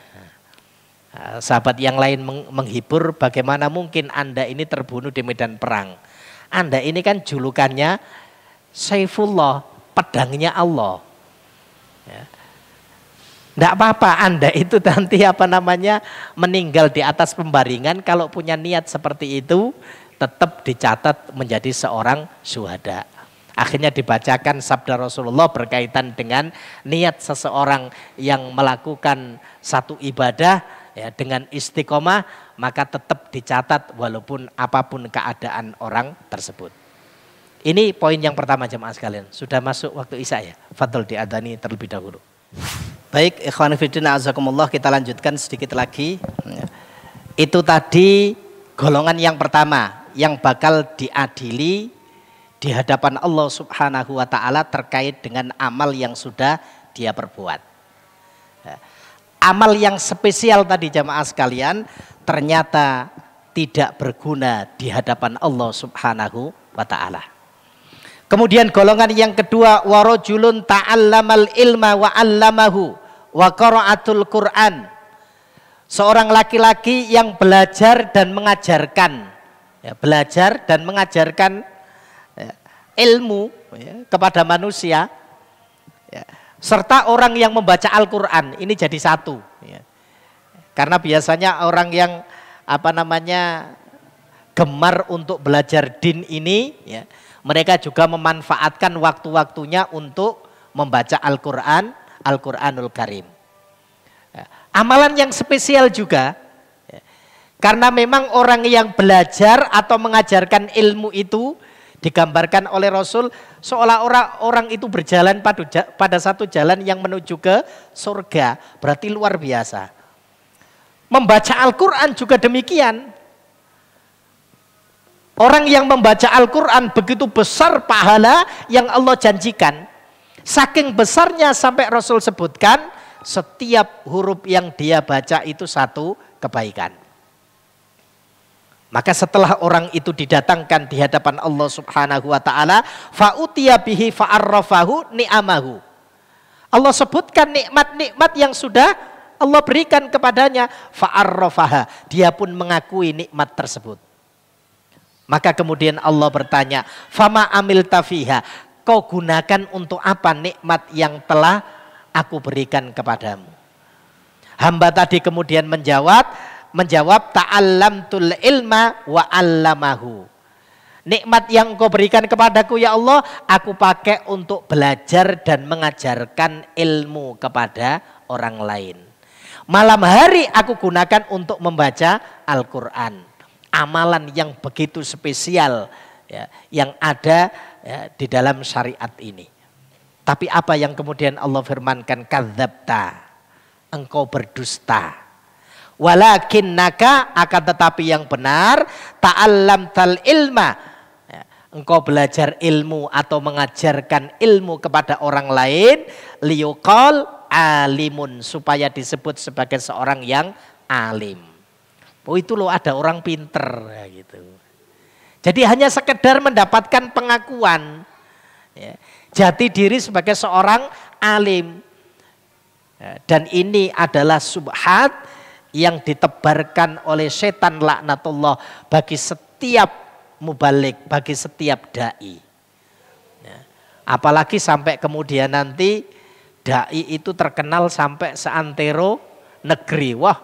Sahabat yang lain menghibur, bagaimana mungkin Anda ini terbunuh di medan perang? Anda ini kan julukannya Saifullah, pedangnya Allah. Ya. Tidak apa-apa, Anda itu nanti meninggal di atas pembaringan, kalau punya niat seperti itu tetap dicatat menjadi seorang syuhada. Akhirnya dibacakan sabda Rasulullah berkaitan dengan niat seseorang yang melakukan satu ibadah, ya, dengan istiqomah, maka tetap dicatat walaupun apapun keadaan orang tersebut. Ini poin yang pertama jemaah sekalian. Sudah masuk waktu isya ya. Fadhol diadani terlebih dahulu. Baik, ikhwan fillah azakumullah, kita lanjutkan sedikit lagi. Itu tadi golongan yang pertama yang bakal diadili di hadapan Allah Subhanahu wa ta'ala terkait dengan amal yang sudah dia perbuat. Amal yang spesial tadi jamaah sekalian ternyata tidak berguna di hadapan Allah Subhanahu wa ta'ala. Kemudian golongan yang kedua, warajulun ta'allamal ilma wa 'allamahu wa qara'atul Qur'an. Seorang laki-laki yang belajar dan mengajarkan, ya, belajar dan mengajarkan, ya, ilmu, ya, kepada manusia, ya, serta orang yang membaca Al-Qur'an, ini jadi satu, ya. Karena biasanya orang yang gemar untuk belajar din ini, ya, mereka juga memanfaatkan waktu-waktunya untuk membaca Al-Quran, Al-Quranul Karim. Amalan yang spesial juga, karena memang orang yang belajar atau mengajarkan ilmu itu digambarkan oleh Rasul seolah-olah orang itu berjalan pada satu jalan yang menuju ke surga, berarti luar biasa. Membaca Al-Quran juga demikian. Orang yang membaca Al-Quran begitu besar pahala yang Allah janjikan. Saking besarnya sampai Rasul sebutkan setiap huruf yang dia baca itu satu kebaikan. Maka setelah orang itu didatangkan di hadapan Allah Subhanahu wa ta'ala, fa'utiya bihi fa'arrafahu ni'amahu. Allah sebutkan nikmat-nikmat yang sudah Allah berikan kepadanya, fa'arrafaha, dia pun mengakui nikmat tersebut. Maka kemudian Allah bertanya, fama amil tafiha, kau gunakan untuk apa nikmat yang telah aku berikan kepadamu? Hamba tadi kemudian menjawab ta'allamtul ilma wa 'allamahu. Nikmat yang kau berikan kepadaku ya Allah, aku pakai untuk belajar dan mengajarkan ilmu kepada orang lain. Malam hari aku gunakan untuk membaca Al-Quran. Amalan yang begitu spesial, ya, yang ada, ya, di dalam syariat ini. Tapi apa yang kemudian Allah firmankan? Kadzabta, engkau berdusta. Walakinnaka, akan tetapi yang benar, ta'allamtal ilma, ya, engkau belajar ilmu atau mengajarkan ilmu kepada orang lain, liyuqal alimun, supaya disebut sebagai seorang yang alim. Oh itu loh ada orang pinter gitu. Jadi hanya sekedar mendapatkan pengakuan, ya, jati diri sebagai seorang alim. Dan ini adalah subhat yang ditebarkan oleh setan laknatullah bagi setiap mubalik, bagi setiap dai. Apalagi sampai kemudian nanti dai itu terkenal sampai seantero negeri. Wah,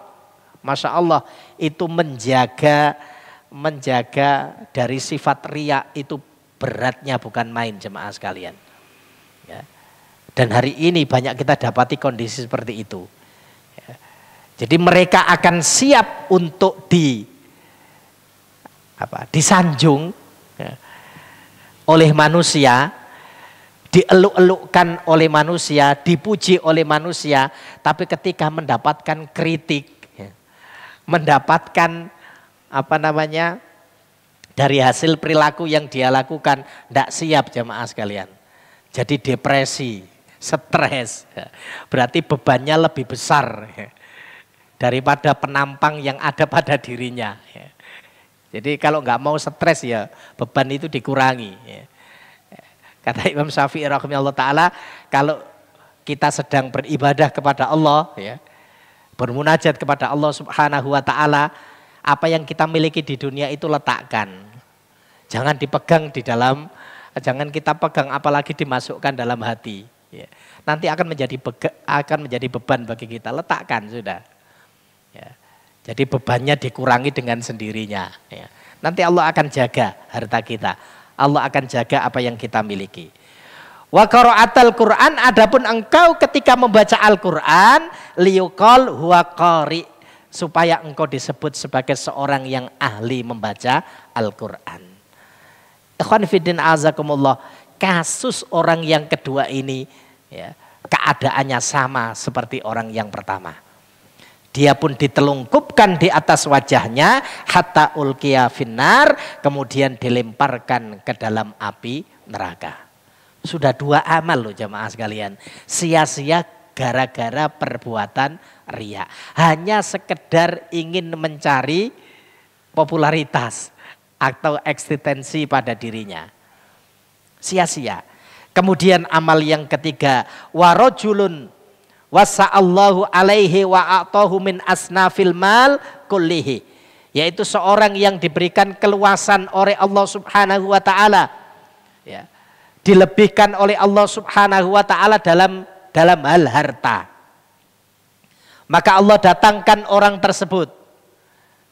Masya Allah, itu menjaga dari sifat riya itu beratnya bukan main, jemaah sekalian. Ya. Dan hari ini banyak kita dapati kondisi seperti itu. Ya. Jadi mereka akan siap untuk disanjung, ya, oleh manusia, dieluk-elukkan oleh manusia, dipuji oleh manusia, tapi ketika mendapatkan kritik, ya, mendapatkan dari hasil perilaku yang dia lakukan, tidak siap jemaah sekalian. Jadi depresi, stres, ya, berarti bebannya lebih besar, ya, daripada penampang yang ada pada dirinya. Ya. Jadi kalau nggak mau stres ya beban itu dikurangi. Ya. Kata Imam Syafi'i rahimahullah ta'ala, kalau kita sedang beribadah kepada Allah, ya, bermunajat kepada Allah subhanahu wa ta'ala, apa yang kita miliki di dunia itu letakkan. Jangan dipegang di dalam, jangan kita pegang apalagi dimasukkan dalam hati. Ya. Nanti akan menjadi beban bagi kita, letakkan sudah. Ya. Jadi bebannya dikurangi dengan sendirinya. Ya. Nanti Allah akan jaga harta kita. Allah akan jaga apa yang kita miliki. Wa qara'atal Qur'an, adapun engkau ketika membaca Al-Qur'an, liyuqal huwa qari, supaya engkau disebut sebagai seorang yang ahli membaca Al-Qur'an. Ikhwan fiddin azakumullah, kasus orang yang kedua ini, ya, keadaannya sama seperti orang yang pertama. Dia pun ditelungkupkan di atas wajahnya hatta ulqiya finnar, kemudian dilemparkan ke dalam api neraka. Sudah 2 amal loh jamaah sekalian. Sia-sia gara-gara perbuatan riya. Hanya sekedar ingin mencari popularitas atau eksistensi pada dirinya. Sia-sia. Kemudian amal yang ketiga, warajulun wasa'allahu alaihi wa'atahu min asnafil mal kullihi, yaitu seorang yang diberikan keluasan oleh Allah subhanahu wa ta'ala, ya, dilebihkan oleh Allah subhanahu wa ta'ala dalam hal harta. Maka Allah datangkan orang tersebut.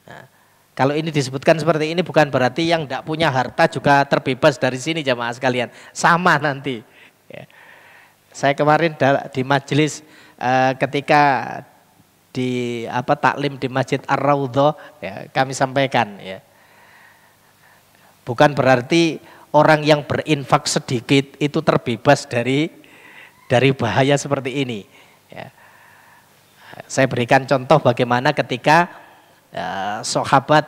Nah, kalau ini disebutkan seperti ini bukan berarti yang tidak punya harta juga terbebas dari sini jamaah sekalian, sama nanti, ya. Saya kemarin di majelis ketika di taklim di Masjid Ar-Raudhah, ya, kami sampaikan, ya, bukan berarti orang yang berinfak sedikit itu terbebas dari bahaya seperti ini. Ya. Saya berikan contoh bagaimana ketika sahabat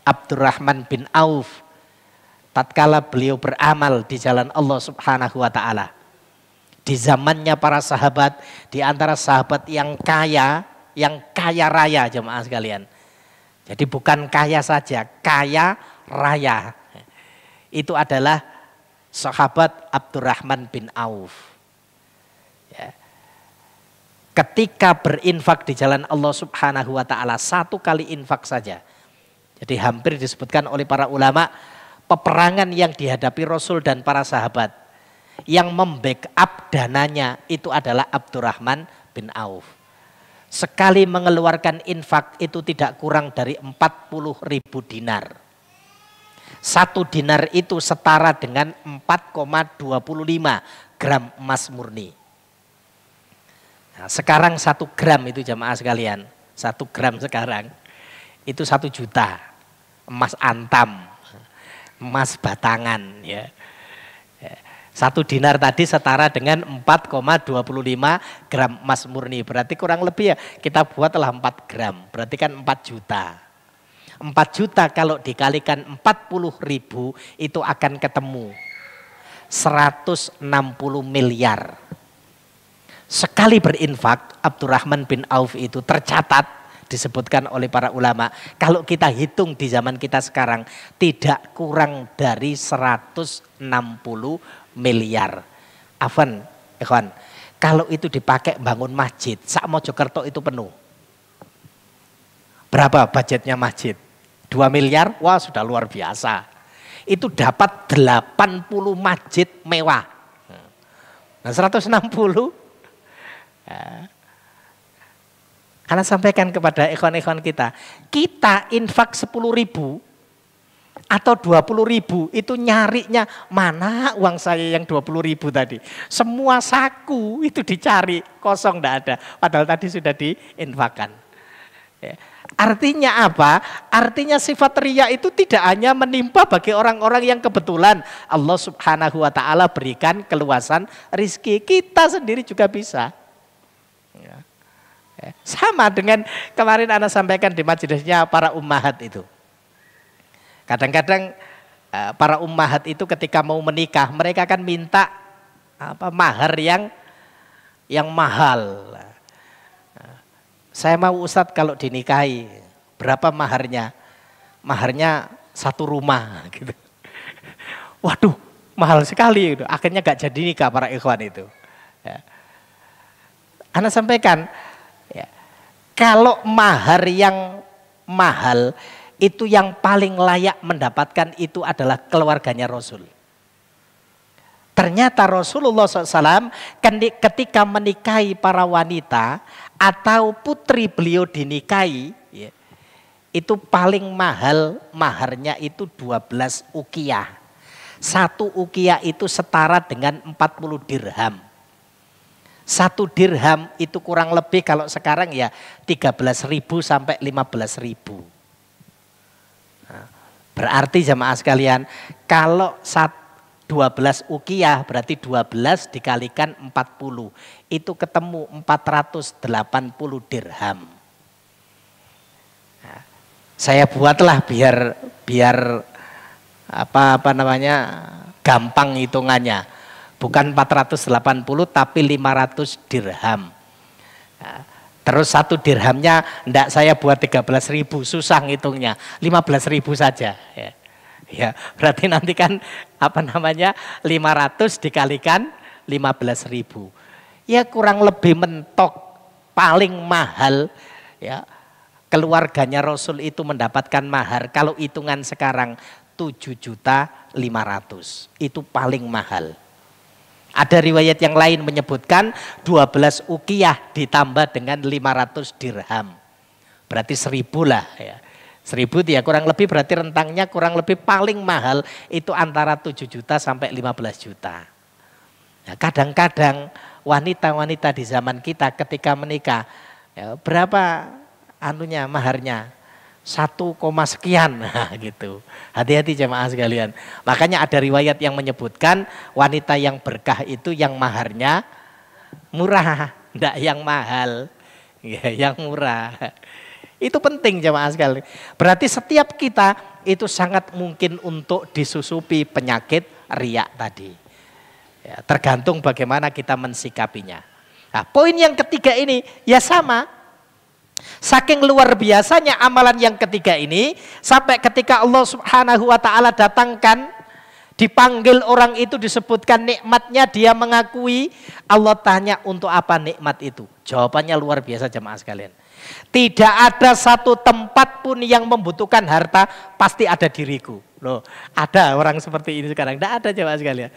Abdurrahman bin Auf, tatkala beliau beramal di jalan Allah Subhanahu wa ta'ala. Di zamannya para sahabat, di antara sahabat yang kaya raya jemaah sekalian. Jadi bukan kaya saja, kaya raya. Itu adalah sahabat Abdurrahman bin Auf. Ya. Ketika berinfak di jalan Allah Subhanahu wa ta'ala, 1 kali infak saja. Jadi hampir disebutkan oleh para ulama, peperangan yang dihadapi Rasul dan para sahabat, yang membackup dananya itu adalah Abdurrahman bin Auf. Sekali mengeluarkan infak itu tidak kurang dari 40.000 dinar. 1 dinar itu setara dengan 4,25 gram emas murni. Nah, sekarang 1 gram itu jamaah sekalian, 1 gram sekarang itu 1 juta. Emas antam, emas batangan, ya. 1 dinar tadi setara dengan 4,25 gram emas murni. Berarti kurang lebih ya kita buatlah 4 gram. Berarti kan 4 juta. 4 juta kalau dikalikan 40.000 itu akan ketemu 160 miliar. Sekali berinfak, Abdurrahman bin Auf itu tercatat disebutkan oleh para ulama. Kalau kita hitung di zaman kita sekarang tidak kurang dari 160 miliar. Afwan, ikhwan, kalau itu dipakai bangun masjid, sak Mojokerto itu penuh. Berapa budgetnya masjid? 2 miliar? Wah, sudah luar biasa. Itu dapat 80 masjid mewah. Nah, 160. Karena sampaikan kepada ikhwan-ikhwan kita infak 10.000 atau 20.000 itu nyarinya mana uang saya yang 20.000 tadi. Semua saku itu dicari, kosong tidak ada. Padahal tadi sudah diinfakkan. Ya. Artinya apa? Artinya sifat riya itu tidak hanya menimpa bagi orang-orang yang kebetulan Allah Subhanahu wa ta'ala berikan keluasan rizki. Kita sendiri juga bisa. Ya. Sama dengan kemarin Anda sampaikan di majelisnya para ummahat itu. Kadang-kadang para ummahat itu ketika mau menikah mereka kan minta mahar yang mahal. Saya mau Ustadz kalau dinikahi, berapa maharnya? Maharnya 1 rumah. Gitu. Waduh, mahal sekali. Gitu. Akhirnya gak jadi nikah para ikhwan itu. Ya. Ana sampaikan, ya, kalau mahar yang mahal, itu yang paling layak mendapatkan itu adalah keluarganya Rasul. Ternyata Rasulullah SAW ketika menikahi para wanita atau putri beliau dinikahi, ya, itu paling mahal maharnya itu 12 uqiyah. 1 uqiyah itu setara dengan 40 dirham. 1 dirham itu kurang lebih kalau sekarang ya 13.000 sampai 15.000. Nah, berarti jamaah sekalian kalau 12 uqiyah berarti 12 dikalikan 40. Itu ketemu 480 dirham. Nah, saya buatlah biar apa namanya gampang hitungannya. Bukan 480 tapi 500 dirham. Nah, terus 1 dirhamnya enggak saya buat 13.000, susah ngitungnya. 15.000 saja ya. Ya, berarti nanti kan 500 dikalikan 15.000. Ya kurang lebih mentok paling mahal ya. Keluarganya Rasul itu mendapatkan mahar kalau hitungan sekarang 7.500.000. Itu paling mahal. Ada riwayat yang lain menyebutkan 12 uqiyah ditambah dengan 500 dirham. Berarti 1.000 lah ya. 1.000 ya kurang lebih berarti rentangnya kurang lebih paling mahal itu antara 7 juta sampai 15 juta. Nah, kadang-kadang wanita-wanita di zaman kita ketika menikah ya, berapa maharnya? 1, sekian nah, gitu. Hati-hati jemaah sekalian. Makanya ada riwayat yang menyebutkan wanita yang berkah itu yang maharnya murah, enggak yang mahal. Ya, yang murah. Itu penting jemaah sekalian. Berarti setiap kita itu sangat mungkin untuk disusupi penyakit riya tadi. Ya, tergantung bagaimana kita mensikapinya. Nah, poin yang ketiga ini ya sama. Saking luar biasanya amalan yang ketiga ini sampai ketika Allah Subhanahu wa ta'ala datangkan dipanggil orang itu disebutkan nikmatnya dia mengakui. Allah tanya untuk apa nikmat itu? Jawabannya luar biasa jemaah sekalian. Tidak ada satu tempat pun yang membutuhkan harta, pasti ada diriku. Loh, ada orang seperti ini sekarang? Tidak ada jemaah sekalian.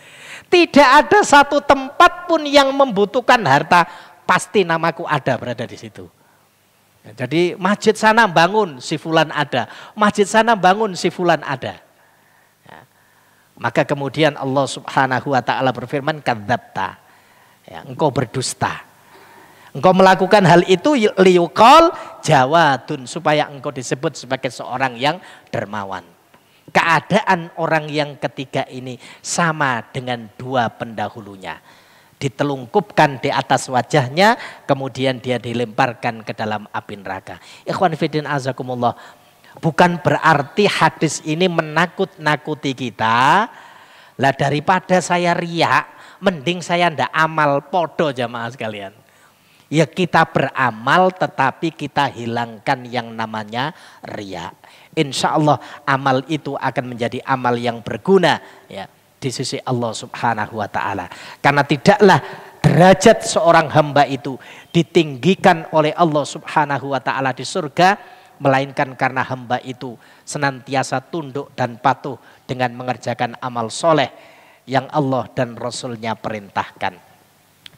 Tidak ada satu tempat pun yang membutuhkan harta, pasti namaku ada berada di situ. Ya, jadi masjid sana bangun, si fulan ada. Masjid sana bangun, si fulan ada. Ya. Maka kemudian Allah Subhanahu wa ta'ala berfirman, kadzabta. Ya, engkau berdusta. Engkau melakukan hal itu liyuqal jawadun, supaya engkau disebut sebagai seorang yang dermawan. Keadaan orang yang ketiga ini sama dengan 2 pendahulunya. Ditelungkupkan di atas wajahnya, kemudian dia dilemparkan ke dalam api neraka. Ikhwan fillah azakumullah. Bukan berarti hadis ini menakut-nakuti kita. Lah daripada saya riak, mending saya ndak amal, podo jamaah sekalian. Ya kita beramal tetapi kita hilangkan yang namanya riak. Insya Allah amal itu akan menjadi amal yang berguna ya di sisi Allah Subhanahu wa taala. Karena tidaklah derajat seorang hamba itu ditinggikan oleh Allah Subhanahu wa taala di surga melainkan karena hamba itu senantiasa tunduk dan patuh dengan mengerjakan amal soleh yang Allah dan Rasulnya perintahkan.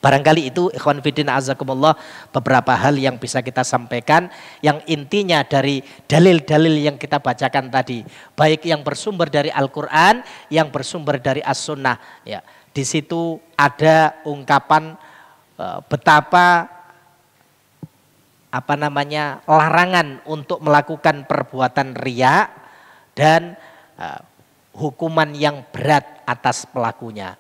Barangkali itu ikhwan fillah azakumullah beberapa hal yang bisa kita sampaikan yang intinya dari dalil-dalil yang kita bacakan tadi, baik yang bersumber dari Al-Qur'an, yang bersumber dari As-Sunnah ya. Di situ ada ungkapan betapa larangan untuk melakukan perbuatan riya dan hukuman yang berat atas pelakunya.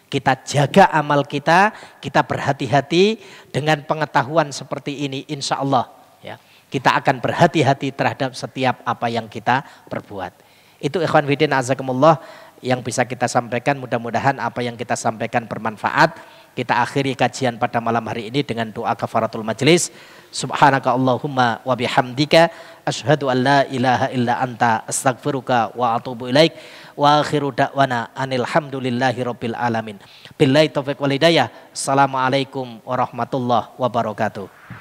Kita jaga amal kita berhati-hati dengan pengetahuan seperti ini insya Allah ya. Kita akan berhati-hati terhadap setiap apa yang kita perbuat. Itu ikhwan fillah azakumullah yang bisa kita sampaikan, mudah-mudahan apa yang kita sampaikan bermanfaat. Kita akhiri kajian pada malam hari ini dengan doa kafaratul majlis. Subhanaka Allahumma wa bihamdika asyhadu an la ilaha illa anta astaghfiruka wa atubu ilaik wa akhiru da'wana anil hamdulillahi rabbil alamin. Billahi taufiq wal hidayah. Assalamualaikum warahmatullahi wabarakatuh.